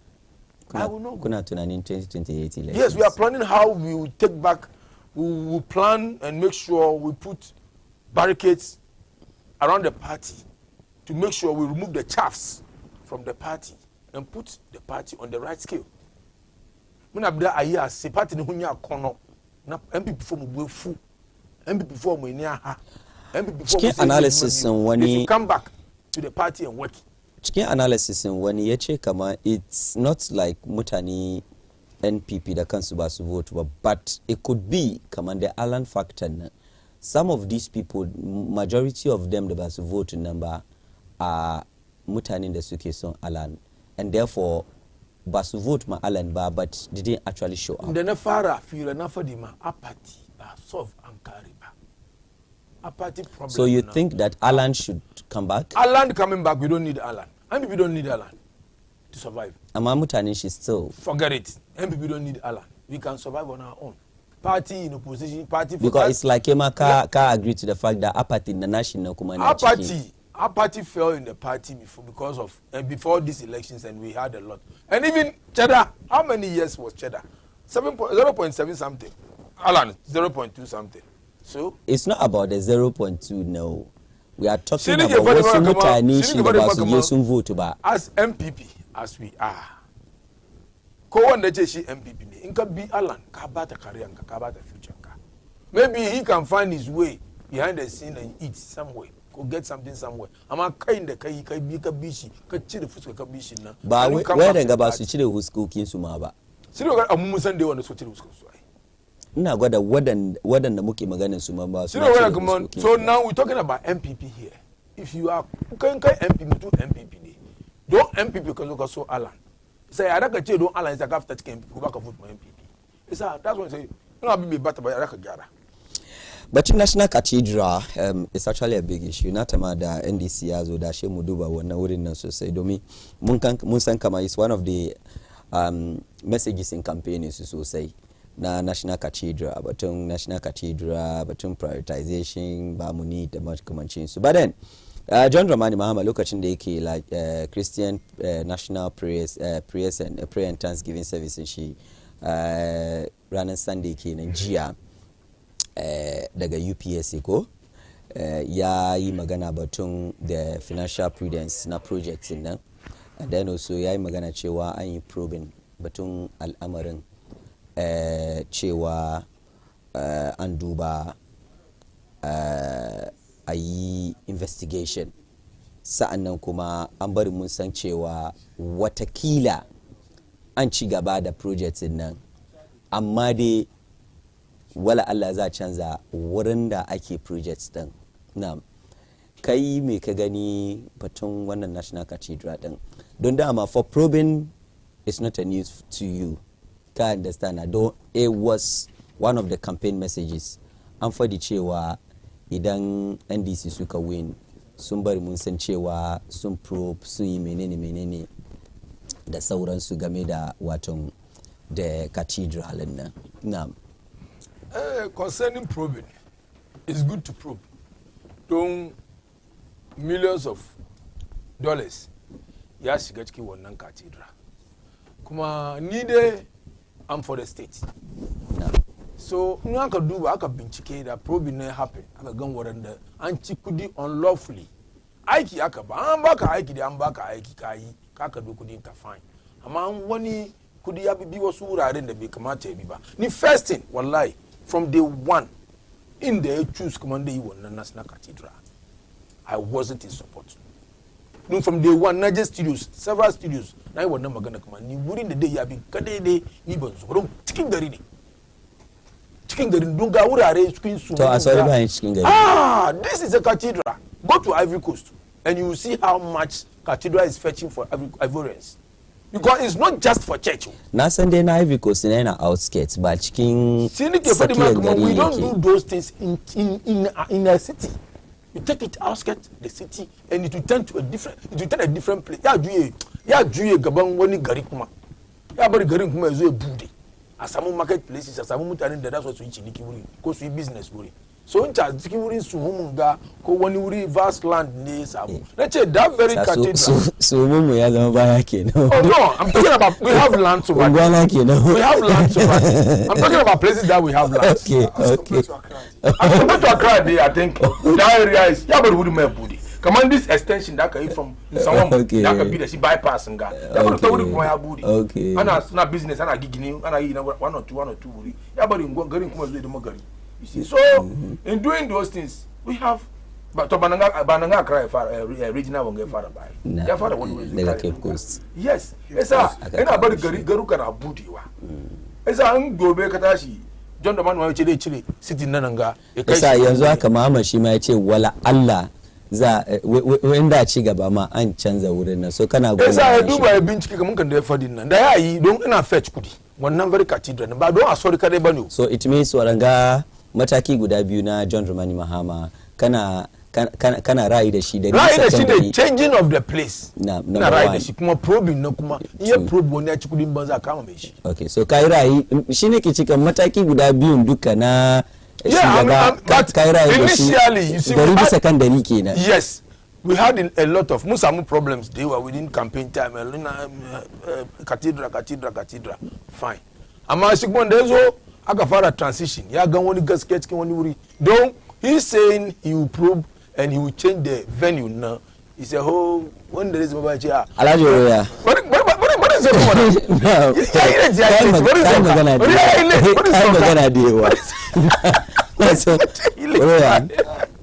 I will not go. In 2028 elections. Yes, we are planning how we will take back. We will plan and make sure we put barricades around the party to make sure we remove the chaffs from the party and put the party on the right scale. When I aya se party ni hunya kono. Na MPP for mu fu MPP for mu nia MPP for cikin analysis wani come back to the party and work. Cikin analysis wani yace kama it's not like mutane NPP da kansu ba su vote ba, but it could be kama the Alan factor na. Some of these people, majority of them da ba su vote number are mutane da suke son Alan, and therefore ba su vote ma Alan ba, but didn't actually show up. Da na fara fira na fadi ma apathy ba solve an kare ba. Apathy problem. So you think that Alan should come back? Alan coming back, we don't need Alan. MPP don't need Alan to survive. Ama mutane she still. Forget it. MPP don't need Alan. We can survive on our own. Party in opposition, party for because it's like Emma ka agree to the fact that apathy in the national community. Our party fell in the party because of before these elections, and we had a lot. And even Cheddar, how many years was Cheddar? 0.7 something. Alan 0.2 something. So it's not about the 0.2. No, we are talking about what some vote about. As MPP, as we are. Ko wanda ce shi MPP ne. In ka bi Alan, ka bata career ka, ka bata future ka. Maybe he can find his way behind the scene and eat somewhere. Go get something somewhere. Ama kai da kai bi ka bishi, ka cire fuska ka bishi na. Ba wai da gaba su cire huskokin su ma ba. Cire ga mun san da wanda su cire huskokin su ai. Ina gwada wadanda muke maganin su ma ba su. So now we're talking about MPP here. If you are kai MPP to MPP ne. Don't MPP ka zo ka so Alan. Say I don't ce don Alan is after taking MPP, go back and vote for MPP. It's that's what I say. No be better by I gyara. But in National Cathedral, it's actually a big issue. Not a matter NDC as well. Dashe muduba wana wurin nan sosai. Domi mun san kama is one of the messages in campaign is sosai. na National Cathedral, batun National Cathedral, batun prioritization ba mu ni da makamancin su. But then John Dramani Mahama lokacin da yake like Christian National Prayers and Prayer and Thanksgiving Service shi ranar Sunday kenan jiya daga UPSC ko ya yi magana batun the financial prudence na projects nan, and then also ya yi magana cewa an yi probing batun al'amarin cewa an duba a yi investigation, sa'annan kuma an bari mun san cewa watakila an ci gaba da projects nan, amma dai wala Allah za a canza wurin da ake projects din. Na kai me ka gani batun wannan National Cathedral din? Don dama for probing is not a news to you, ka understand? It was one of the campaign messages. An faɗi cewa idan NDC suka win sun bari mun san cewa sun probe sun yi menene da sauransu game da waton the cathedral nan. Na concerning probing, it's good to probe. Don't millions of dollars ya shiga cikin wannan cathedral. Kuma ni dai I'm for the state. No. So in aka duba aka bincike da probing ne happen aka gan wadanda an ci kudi unlawfully. Aiki aka ba an baka aiki da an baka aiki kayi kaka do kudin ka fine. Amma wani kudi ya bi wasu wuraren da bai kamata ya bi ba. Ni first thing wallahi from day one in the choose commander you won National Cathedral, I wasn't in support. No, from day one, not just studios, several studios. Now I was never gonna come. Ni within the day you have been kadede ni bonzo. Don't chicken gari. Chicken gari don't go ura re chicken soup. Ah, this is a cathedral. Go to Ivory Coast and you will see how much cathedral is fetching for Ivorians. Because it's not just for church. Na Sunday na Ivory Coast in outskirts, but chicken. We don't do those things in a city. You take it outskirts the city and it will turn to a different place. Ya juye gaban wani gari kuma. Ya bari garin kuma yazo ya bude. A samu market places, a samu mutanen da su yi ciniki wuri ko su yi business wuri. So in charge cikin wurin su munga ko wani wuri vast land ne samu. Let's say that very cathedral. So mu ya zama baya kenan. Oh no, I'm talking about we have land to buy. We have land to buy. I'm talking about places that we have land. Okay. As compared to Accra, I think that area is Yabari would make booty. Come on, this extension that can from someone that can be the bypass and guy. Okay. And that's not business and I give you and I one or two woody. Yabari going come with the Mogari. You see, so in doing those things, we have but to Bananga cry for regional won't get far by. Their father won't the Cape Coast. Yes, yes, sir. And about Garuka Butiwa. As I'm go back at John the man chili sitting nananga. Esa yanzu haka mama shi ma yace wala Allah za wanda ci gaba ma an canza wurin nan so kana gona. Esa ya duba bincike kaman kan da fadin nan da yayi don ina fetch kudi wannan very cathedral ba don asori kare bane. So it means waranga mataki guda biyu na John Dramani Mahama kana ra'ayi da shi da the changing of the place na ra'ayi da shi kuma probing na kuma iya probe wani ya ci kudin banza kama mai shi. Okay, so kai ra'ayi shine ke cikin mataki guda biyun duka na shugaba kai ra'ayi da shi initially you see secondary kenan. Yes, we had a lot of musamu problems they were within campaign time cathedral fine amma shi kuma da yazo aka fara transition ya gan wani gaskiya cikin wani wuri don he's saying he will probe and he will change the venue now. He said, "Oh, when there is mobile chair." Alhaji Roya. What is it?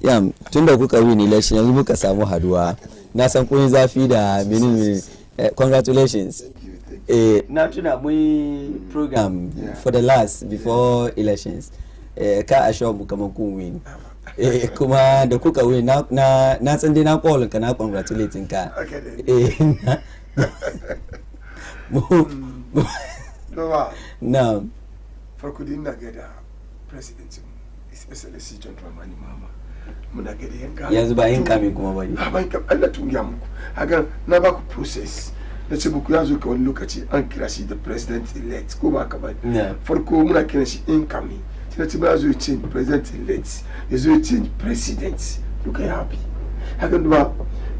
Yam tunda kuka win election yanzu muka samu haduwa na san kun zafi da menene congratulations. Na tuna mu program for the last before elections. Ka assure mu kaman kun win. Kuma da kuka win na san dai na call ka na congratulating ka. Na farko din na ga da president SLC John Dramani Mahama muna ga da yanka yanzu ba yin kame kuma bane ba yin kame Allah tun ya muku hakan na ba ku process na ce muku ya zo ka wani lokaci an kira shi da president elect ko ba ka ba farko muna kiran shi incoming sai na ce ba zo change president elect ya zo change president duka ya happy haka duba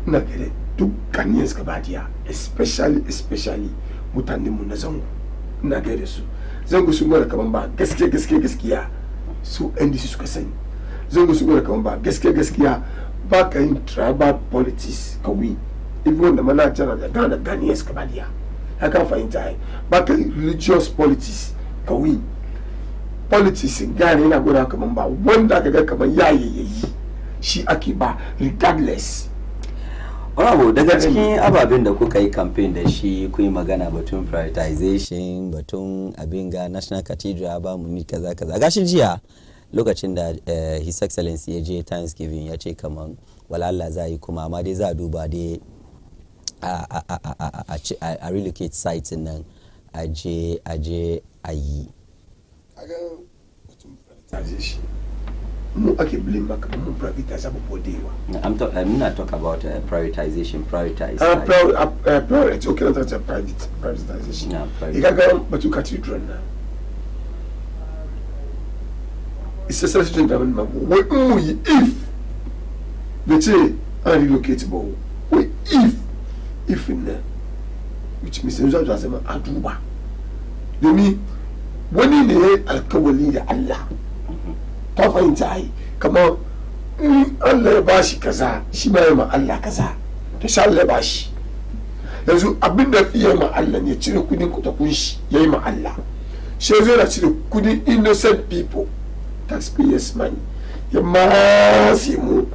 ina kare duk Ghanaians gaba daya especially mutanen mu na zango ina gaida su zango sun gwada kaman ba gaskiya su NDC suka sani zango sun gwada kaman ba gaskiya ba ka yin tribal politics ka win even da mana jana da Ghana Ghanaians gaba daya haka fahimta ba ka yin religious politics ka win politics in Ghana yana gwada kaman ba wanda ka ga kaman yayi shi ake ba regardless. Bravo, daga cikin ababen da kuka yi campaign da shi kun yi magana batun prioritization batun abin ga National Cathedral ba mu ni kaza gashi jiya lokacin da His Excellency ya je Thanksgiving ya ce kaman wala Allah za yi kuma amma dai za a duba dai a relocate site nan a je a yi aga batun prioritization mu ake blame maka mu privatize abubuwa da yawa. I'm not talking about prioritization. Priority. Okay, that's a privatization. Yeah, Igaga batu cathedral na. It's a selection government. We if they say unrelocatable. We if in there, which means we have to say aduba. They mean when in the alkawali ya Allah. Ta fahimta yi kamar Allah ya bashi kaza shi ma ya ma Allah kaza to sha Allah ya bashi yanzu abin da fiye ma Allah ne cire kudin ku ta kunshi yayi ma Allah shi zai na cire kudin innocent people taxpayers money ya masi mu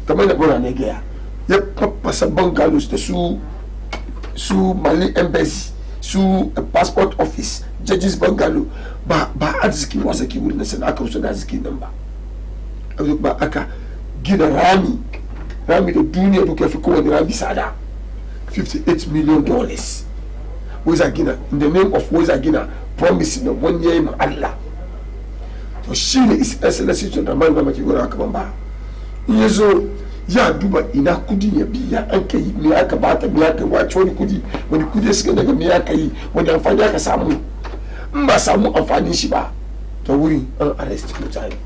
kamar da gona ne gaya ya faffasa bungalows da su Mali embassy su passport office judges bungalow ba arziki wasa ki wurin sai aka rusa da arziki nan ba aka gina rami da duniya duka fi kowane rami sada $58 million wai gina in the name of wai gina promise na wani yayi ma Allah to shi ne is excellency to da man ba maki gora kaman ba in yazo ya duba ina kudi ya biya an kai me aka bata me aka wace wani kudi suka daga me aka yi wani amfani aka samu in ba samu amfanin shi ba to wuri an arrest mutane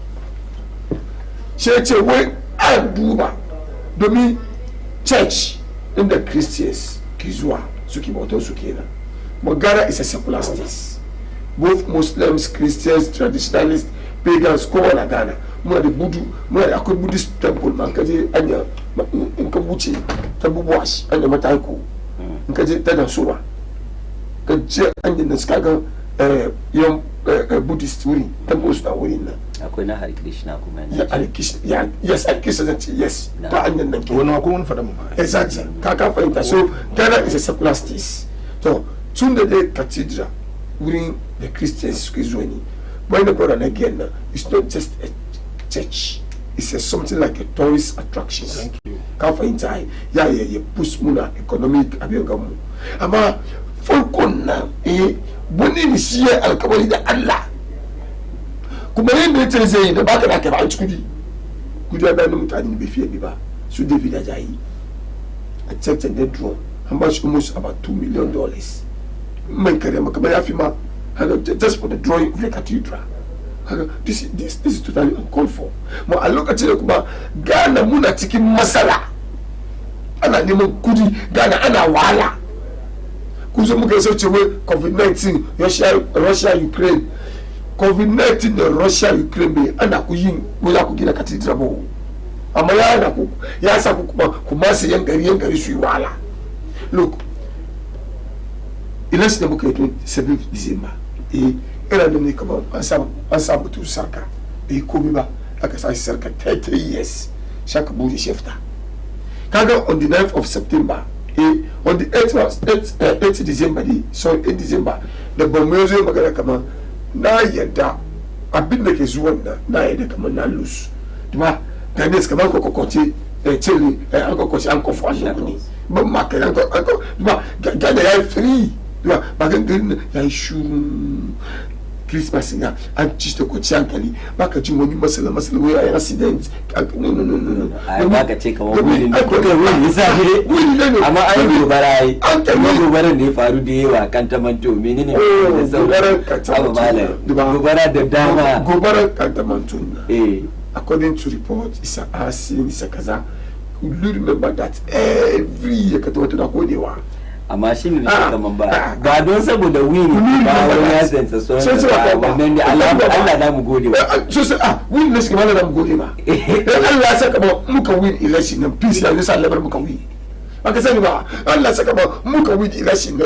shi ce wai an duba domin church inda Christians ke zuwa suke bautar su kenan Ghana is a secular state both Muslims Christians traditionalists pagans kowa na Ghana muna da akwai Buddhist temple man kaje anya in ka buce ta bubuwa shi anya matako in kaje ta da suwa ka je anya da suka ga yan Buddhist wuri temples na wuri nan akwai na Hare Krishna kuma ya Hare Krishna yes Hare Krishna zan ce yes ta anyan nan ke wani akwai wani fada mu ba exactly ka fahimta so Ghana is a secular state to tun da dai cathedral wurin the Christians suke zuwa ne when the brother again it's not just a church it's something like a tourist attraction ka fahimta ya push muna economic abin gamu amma farkon na wani ne shi ya alkawari da Allah kuma yin da ya ce zai da baka da ka ba a ci kudi ya bayan mutane bai fiye ba su David Ajayi a certain dead draw an ba shi almost about $2 million mai kare maka ba ya fi ma just for the drawing of the cathedral this is totally uncalled for ma a lokacin da kuma Ghana muna cikin matsala ana neman kudi Ghana ana wahala kuzo muka yi sauce wai COVID-19 Russia Ukraine COVID-19 da Russia Ukraine bai ana ku yin za ku gina cathedral ba amma ya sa ku kuma su yan gari su yi wahala look election da muka yi 7 December ina da ne kamar an samu mutum sarka bai komi ba aka sa shi sarka 30 years shaka bude shefta kaga on the 9th of September on the 8th December sorry 8 December da bamu yazo magana kamar na yadda abin da ke zuwan na yadda kamar na lose kuma ga ne kamar ko kokoce chili an kokoce an kofu an kudi ban ma kai an ko ba ga da yayi free ba ga din yayi shuru Christmas na an ci ta ko ci hankali baka jin wani masala wai ai accident no ai baka ce kamar wani ko kai wani yasa ne amma ai gobara ai an ta gobara ne faru da yawa kan ta manto menene gobaran kan ta gobara da dama gobaran kan ta manto according to report it's a accident it's a kaza you remember that every year ka to da kodewa amma shi ne kaman ba don saboda wini ba wani ya sensa so wannan ne Allah da mu gode ba so sai win ne shi Allah da mu gode ba Allah ya saka ba muka win election nan peace ya sa Allah muka win aka sani ba Allah saka ba muka win election ne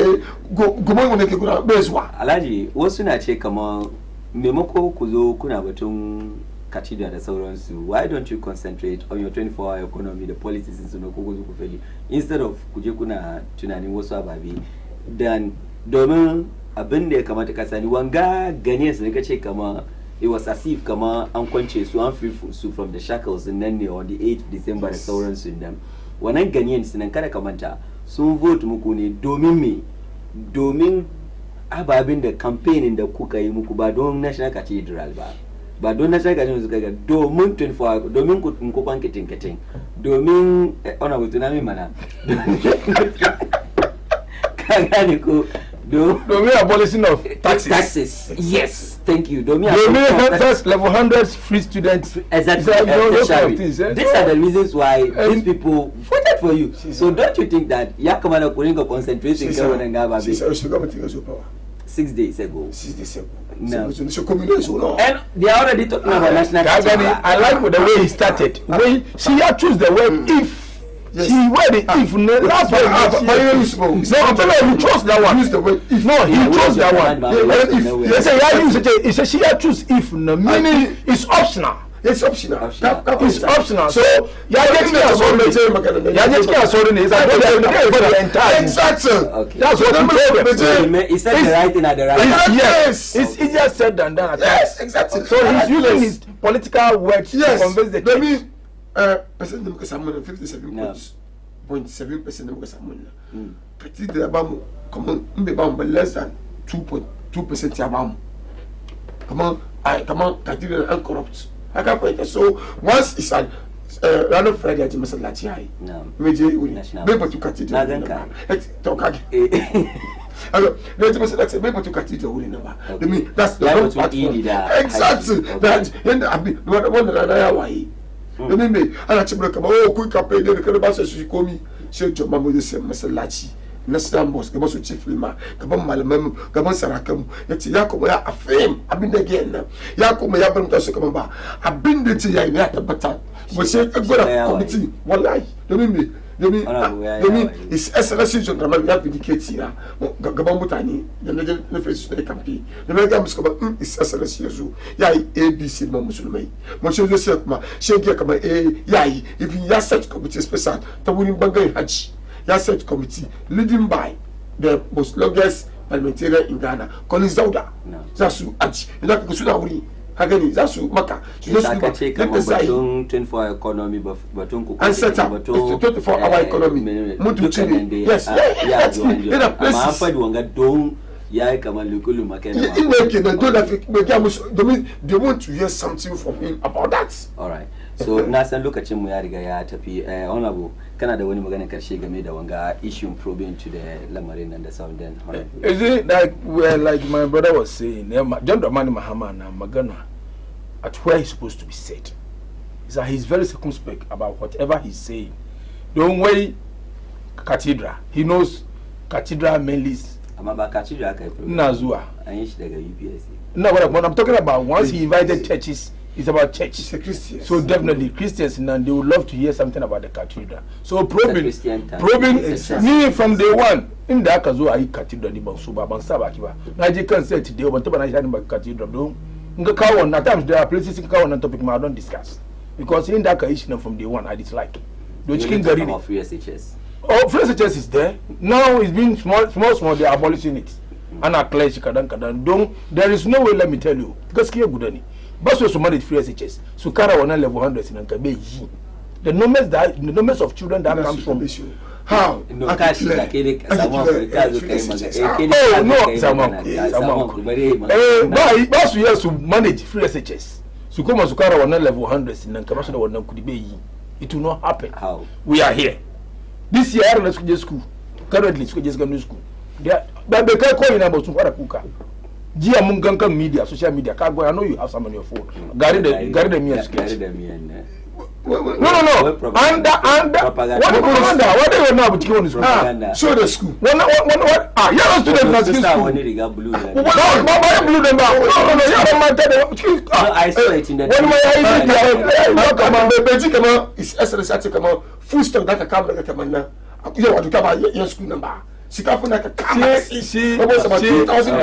gobe ne ke gura bezuwa Alhaji wasu na ce kaman memako ku zo kuna batun Katida da sauransu, why don't you concentrate on your 24-hour economy, the policies in Sunokogo Kufeli, instead of kuje kuna tunanin wasu ababe dan domin abin da ya kamata ka sani wanga Ghanaians ne kace kama it was as if kama an kwance su an free su from the shackles nan ne on the 8th December da sauransu nan wannan Ghanaians nan kada ka manta sun vote muku ne domin me domin ababin da campaigning da kuka yi muku ba don National Cathedral ba don na shaka jin suka ga domin 24 domin ku kwanke tinkatin domin ona butuna mi mana ka gane ko domin abolishing of taxes yes thank you domin first level 100 free students exactly these are the reasons why these people voted for you so don't you think that ya kamata ku ringa concentrating kan wannan gaba be 6 days ago. No. And they are already talking about national Cathedral. I like the way he started. When she had choose the word if. Yes. She word the if. Last one. No, I'm telling you, he chose that one. Use the word if. No, he chose that one. He said, yeah, use it. He said, she had choose if. Meaning it's optional. It's optional. It's optional. So, you are getting a sorry. You are getting a sorry. It's the entire. Exactly. Okay. That's what I'm saying. He said the right thing at the right time. Yes. It's easier said than done. Yes, exactly. So he's using his political words to convince the church. Percent of the 57.7% of the Petit de Abamo, come on, less than 2.2% Abamo. Come on, Cathedral and corrupt. I can't point it. So once it's an random Friday at Masalachai, maybe to Cathedral. Maybe to Cathedral. I mean, that's the wrong platform. Exactly. That in the one that I away. Remember, I actually come quick campaign. The Carabas should call me. She'll jump my mother, Masalachi. National boss, come on, chief lima, come on, Malamam, come on, Sarakam, yet Yakum, a fame, I've been again. Yakum, Yabam, Tasakamba, I've been the Tia, but we say a good committee, one lie, don't mean, it's SLC on the map indicates here, Gabamutani, the legend face of the campaign. The Megam is SLC, Yai, ABC, Momusulme, Monsieur de Sepma, Shakama, Yai, if you are such committee special, the winning Bangai Hatch. Set committee leading by the most longest parliamentarian in Ghana, Colin Zauda. Zasu Achi. You know, Kusuna Hagani, Zasu Maka. Batun 24-hour economy, Batun and set up 24-hour economy. Mutu Chile. Yes, that's me. In a place. Yeah, come on, look, they want to hear something from him about that. All right. So na san lokacin mu ya riga ya tafi honorable kana da wani magana karshe game da wanga issue probing to the lamarin and the sound then is it like my brother was saying John Dramani Mahama na magana at where he's supposed to be said is that he's very circumspect about whatever he's saying. Don't worry, Cathedral, he knows Cathedral mainly is Amaba Cathedral kai Nazua and daga UPSC. No, what I'm talking about once he invited churches. It's about church. It's a Christian. So definitely Christians and they would love to hear something about the cathedral. So probing me from day one in the Akazo I cathedral the Bansuba Bansaba Kiba. Naji can say today but I had about cathedral do. Ngakawan at times there are places in Kawan topic I don't discuss. Because in that issue from day one I dislike. The chicken garden of free SHS. Oh, free SHS is there. Now it's being small, they are abolishing it. And a clash kadan. Don't there is no way let me tell you. Because here good but so manage free SHS. So Kara 1 level 100 in Ankabe. The numbers of children that comes from How? No cash like any someone but we have to manage free SHS. So come as Sukara on level 100 in Kamasha or Nakudibe. It will not happen. How? We are here. This year I don't school. Currently just go to school. But they can't call you about Sumpara. Gia Munganka media, social media, I know you have some on your phone. Guard the me No. Under. What do you know about you? Show the school. What? You're student at school. Blue. No, them out. No, I saw it in the. Come on, it's SLS come on. Full stop that come like a man now. You want to come out your school number. She can't find like a camera. See, about 2,000.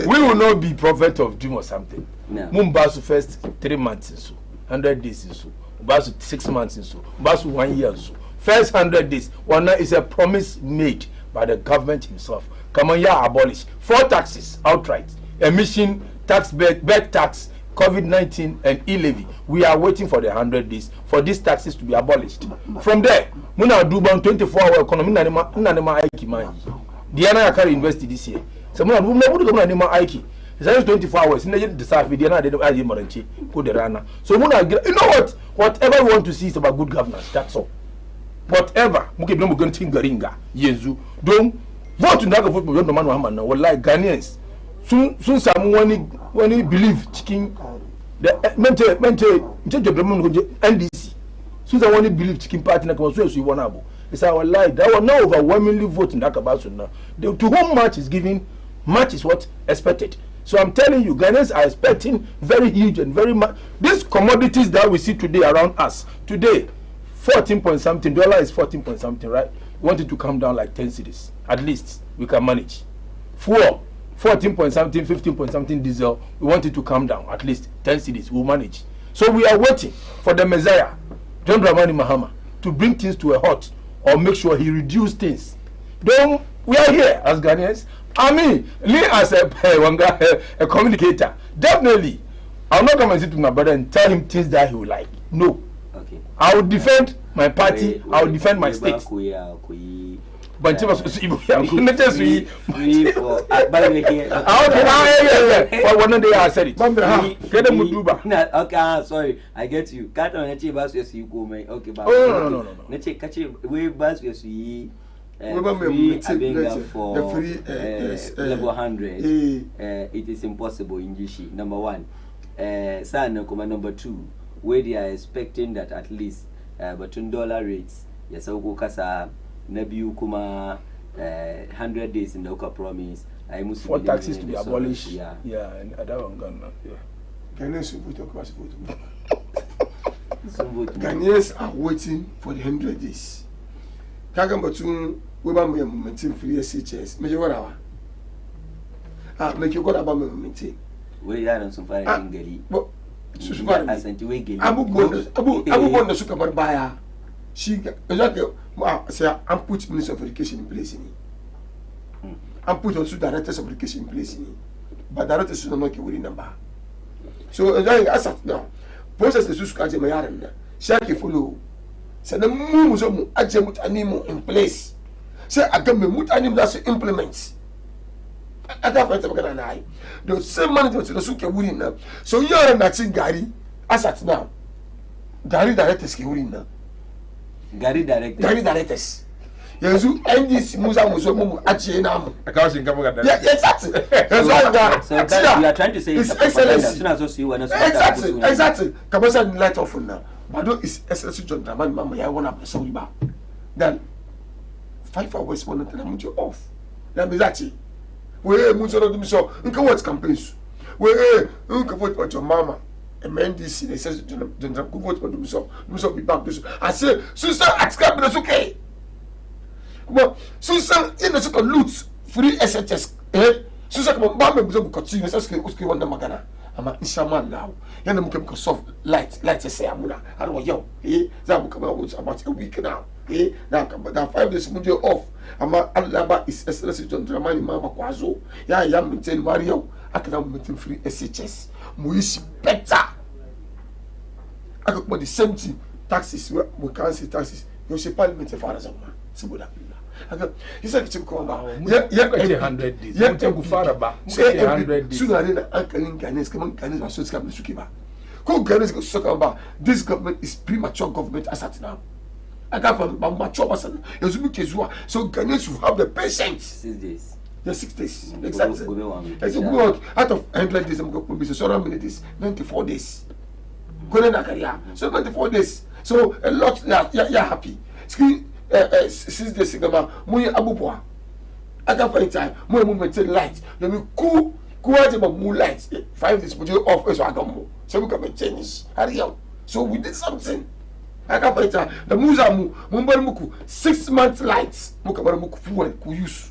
We will not be prophet of doom or something. Mumbasu first 3 months in so, 100 days in so, Basu 6 months in so, Basu 1 year in so. First 100 days, one is a promise made by the government himself. Come on, yeah, abolish 4 taxes outright: emission tax, bed tax, COVID-19, and e-levy. We are waiting for the 100 days for these taxes to be abolished. From there, Muna do 24-hour economy. Nanema Aiki man. Diana Akari invested this year. So Muna do Nanema Aiki. It's 24 hours. In the South, we didn't have Maranchi, go the runner. So Muna, you know what? Whatever we want to see is about good governance. That's all. Whatever. Muke no going to Garinga. Yezu. Don't vote to Naga football. Don't man Muhammad now. Well, like Ghanaians. Soon someone when he believe chicken the NDC. Soon someone believe chicken party na come so you want abo. It's our lie. That was now overwhelmingly voting that about now. To whom much is given, much is what expected. So I'm telling you, Ghanaians are expecting very huge and very much. These commodities that we see today around us, today, 14 point something, dollar is 14 point something, right? We want it to come down like 10 cedis. At least we can manage. 14 point something, 15 point something diesel, we want it to come down at least 10 cedis. We'll manage. So we are waiting for the Messiah, John Dramani Mahama, to bring things to a halt or make sure he reduce things. Then we are here as Ghanaians. I mean, me as a communicator, definitely, I'll not come and sit to my brother and tell him things that he will like. No. Okay. I will defend my party. I will defend my state. But one day I said it. Okay, sorry, I get you. Cat on the bus, you go, man. Okay, but no. We bus, you for level 100. It is impossible in Gishi. Number 1. Number 2, where they are expecting that at least between dollar rates, yes, I'll kasa Nabiu Kuma 100 days in the Oka promise. I must 4 taxes to be abolished. Yeah, and I don't want Ghanaians are waiting for the 100 days. Kagambatu. We are maintain free SHS. Make you what hour? Make you what about maintain? We are on some fire in Geli. But Abu Bonda Sukabar Baya. She say I'm put Minister of Education in place in it. I'm put also Directors of Education in place in it. But Directors should not get number. So as of now, process the Suskaja Mayaran. Shaki follow. So the moves of Ajamut Animo in place. Say I can mut anim that's to implement. At that point, the same management to the Suka winning now. So you are not saying Gary as at now. Gary directors can win now. Gary directors. Yes, you end this Muzamu Achinam. I can't think about that. Yeah, exactly. So that you are trying to say it's excellence. As soon as you want to exactly. Kabasa light off now. But don't is excellence John Draman Mama. I want to show you back. Then 5 hours one and I'm off. That means that we Muzo do so. You can watch campaigns. We you can vote for your mama. And MNDC they say John vote for do so. Do so be back. I say Susan at cabinet okay. But Susan in the loot free SHS. Susan come Mama Muzo continue. Let's go one magana. Ama inshallah now. Yana muke soft light say amuna. I don't yo. That will come out about a week now. Now 5 days mujo off. Ama Alaba is SLS John Dramani Mama Kwazo. Ya maintain Mario. I can maintain free SHS. Muisi better. I could put the same thing. taxes we can't say taxes you say parliament fara zama saboda Allah yasa kace ko ba ya 100 days ya ku fara ba 100 days suna ne da ankalin Ghanaians kaman Ghanaians ba so suka bi suke ba ko Ghanaians su suka ba this government is premature government as at now aka fa ba mature person yanzu muke zuwa so Ghanaians will have the patience 6 days. Yeah, 6 days. Exactly. As you go out of 100 days, I'm going to be so how many days? 94 days. So 94 days. So a lot. Yeah, happy. 6 days ago, we abubuwa. I can't find time. We maintain light. Then we cool about moonlight. 5 days, but you off so I got more. So we can maintain this. Hurry up. So we did something. I can't find time. The muzamu, muku 6 months lights. Mukabaruku fuel ku use.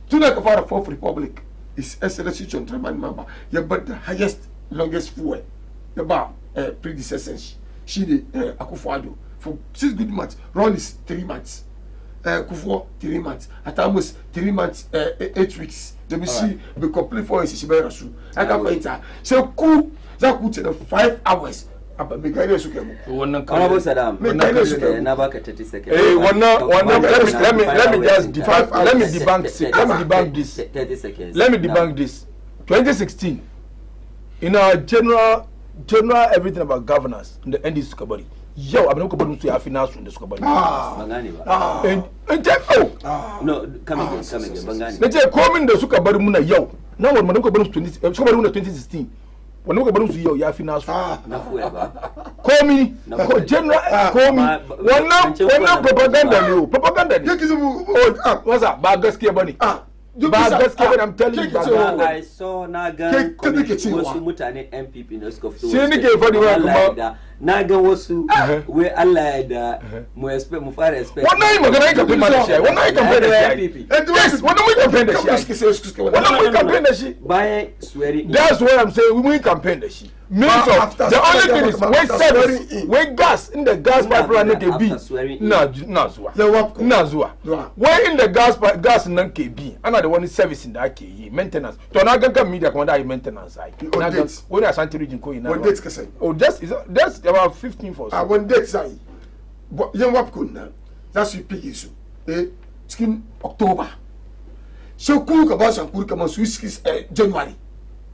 Tuna Kafara Fourth Republic is SLC John Dramani Mama. You but the highest, longest fuel. The bar predecessors. She the Akufo-Addo for 6 good months. Ron is 3 months. Kufuor 3 months. Atamus 3 months, 8 weeks. The see be complete for us. I can't find her. So cool. That could take 5 hours. Honorable Saddam, let me debunk this. 30 seconds. Let me debunk this. 2016, in our general everything about governance in the NDC Sukabari. Yo, I'm not going to have finance in the Sukabari. No, come again, Bangani. Let's say, come in the Sukabari Muna, yo. Now, when I'm going to 2016. When we go to you, you finance. Call me, general. Call me. One propaganda. Propaganda. What's that? Bagaski bunny. Bagaski, I'm telling you. I saw Naga. Mutane MPP in the scope. Naga was we allied. Mo expect. What name are going to compare? What name compare the yes, what we compare the by swearing. That's what I'm saying. We campaign the shit. Means of the only thing is when service, when gas in the gas pipeline not be. Nazwa. When in the gas non KB, another one is service in that KE maintenance. To naga media commander maintenance. When I Santi region going now. Oh, that's about 15 for. One date say. But you wap kunna. That's your big issue. Skin October. So cool about some cool come on Swiss January.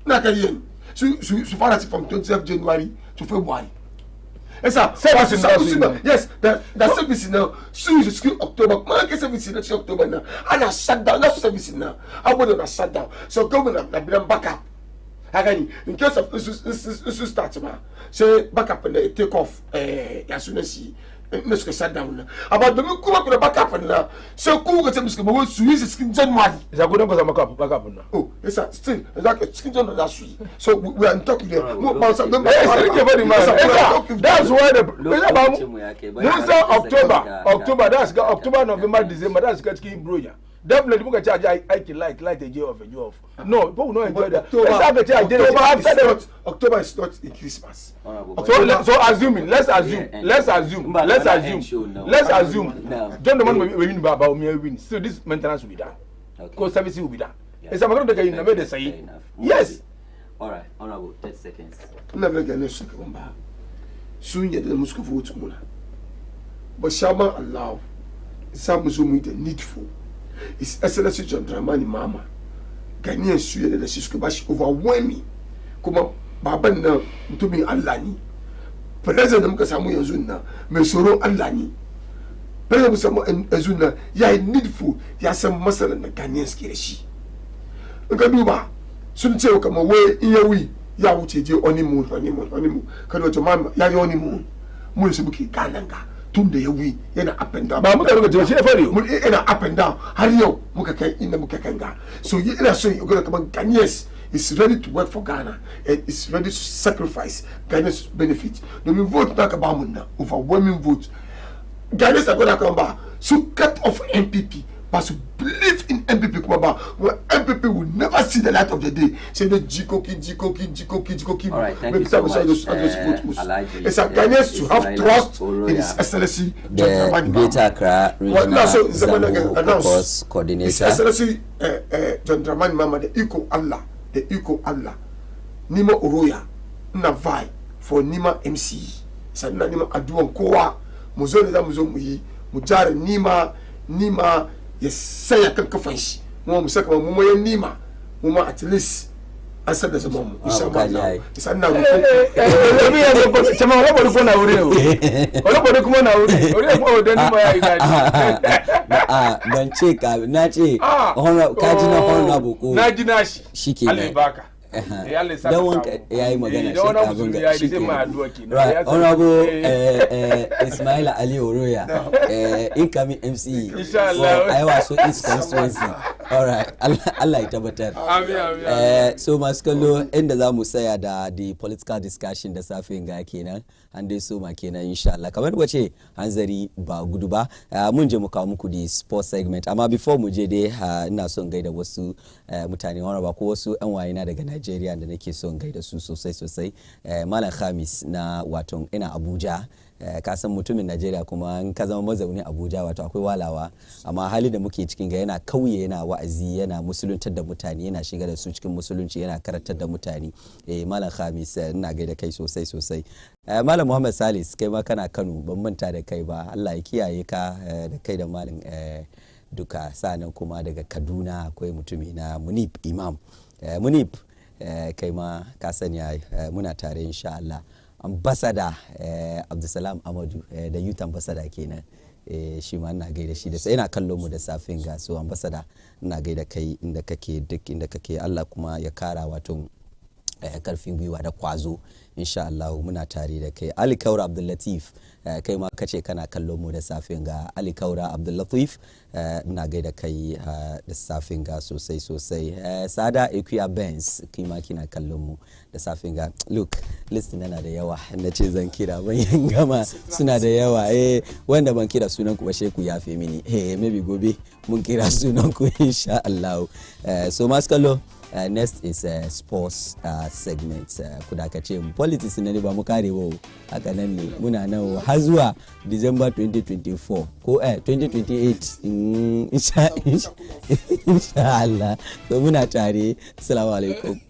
Nakayen. So far as from 27th January to February. Yes, sir. Yes, the service now. Soon is October. Market service in October now. And I shut down. That's service now. I want to shut down. So government have been back up. Again, in case of this start, say back up and take off. As soon as he. Let's get shut down. About the come up with a backup now. So cool get some Swiss skin January. Is a good backup now. Oh, yes, sir. Still, like a skin January last week. So we are talking here. That's why the October, that's October, November, December, that's getting brilliant. Definitely, we can charge. I can like a year of a year off. No, people don't enjoy that. October is not in Christmas. So assuming, let's assume. John the man will win about me win. So this maintenance will be done. Because service will be done. It's about to get in the way they say. Yes. All right, honorable 30 seconds. Never get a second back. Soon yet the Moscow vote. But Shama allow some Zoom with the needful. It's SLC John Dramani Mama. Ghanaian suya da shi ba shi overwhelming. Kuma baban nan mutumin Allah ne. President muka samu yanzu nan mai tsoron Allah ne. President muka samu yanzu nan ya needful ya san masalan da Ghanaians ke da shi. In ka duba sun ce kamar wai in ya wi ya wuce je honeymoon. Kada wato mama ya yi honeymoon. Mun su muke gananga. Tun da ya wi yana up and down. Ba muka rubuta shi fare mun yana up and down har yau muka kai inda muka kanga. So ina so you gonna come Ghanaians is ready to work for Ghana and is ready to sacrifice Ghana's benefit. When we vote back about Munda, overwhelming vote. Ghanaians are gonna come back. So cut off MPP, but to believe in MPP come back. Well, MPP will never see the light of the day. Say the Jikoki. All right, thank you so much. It's a Ghanaians to have trust in his SLC. The Greater Accra Regional Zambu Coordinator. His SLC John Dramani Mama, the Eco Allah. Nima Oroya, Navai for Nima MC. sannan neman addu'an kowa mu zo ne za mu zo mu yi mu jara nima ya saya kan kafan shi mu saka mu mayan nima mu ma at least an san da zaman mu insha Allah sannan mu mi ya zo ko chama wala bari ko na wuri wala bari kuma na wuri ko da nima ya idadi ban ce ka na ce ka ji na honorable ko na ji na shi shike Allah ya baka don wanka ya yi magana shi abin ga shi ke honorable Ismaila Ali Oroya incoming MC for Iowa so East constituency. Alright, Allah ya tabbatar. So masu kallo inda za mu saya da the political discussion da safin ga kenan an dai so ma kenan insha Allah kamar wace hanzari ba gudu ba mun je mu kawo muku the sports segment amma before mu je dai ina son gaida wasu mutane wanda ba ko wasu yan wayena daga Nigeria da nake son gaida su sosai Malam Khamis na wato ina Abuja ka san mutumin Najeriya kuma in ka zama mazauni Abuja wato akwai walawa amma hali da muke cikin ga yana kauye yana wa'azi yana musuluntar da mutane yana shiga da su cikin musulunci yana karantar da mutane Malam Khamis ina gaida kai sosai Malam Muhammad Salis kai ma kana Kano ban manta da kai ba Allah ya kiyaye ka da kai da malam duka sanan kuma daga Kaduna akwai mutumi na Munib Imam Munib kai ma ka sani muna tare insha Allah ambassador Abdulsalam Amadu da youth ambassador kenan shi ma ina gaida shi da sai ina kallon mu da safin ga so ambassador ina gaida kai inda kake duk inda kake Allah kuma ya kara wato karfin gwiwa da kwazo insha Allah muna tare da kai Ali Kaura Abdul Latif kai ma kace kana kallon mu da safin ga Ali Kaura Abdul Latif ina gaida kai da safin ga sosai Sada Equia Benz kai ma kina kallon mu da safin ga look list nana da yawa nace zan kira ban gama suna da yawa wanda ban kira sunan ku ba she ku yafe mini maybe gobe mun kira sunan ku insha Allah so maskallo next is sports segment kudakace mu politics ne ba mu kare ba haka nan ne muna nan har zuwa December 2024 ko 2028 insha Allah so muna tare assalamu alaikum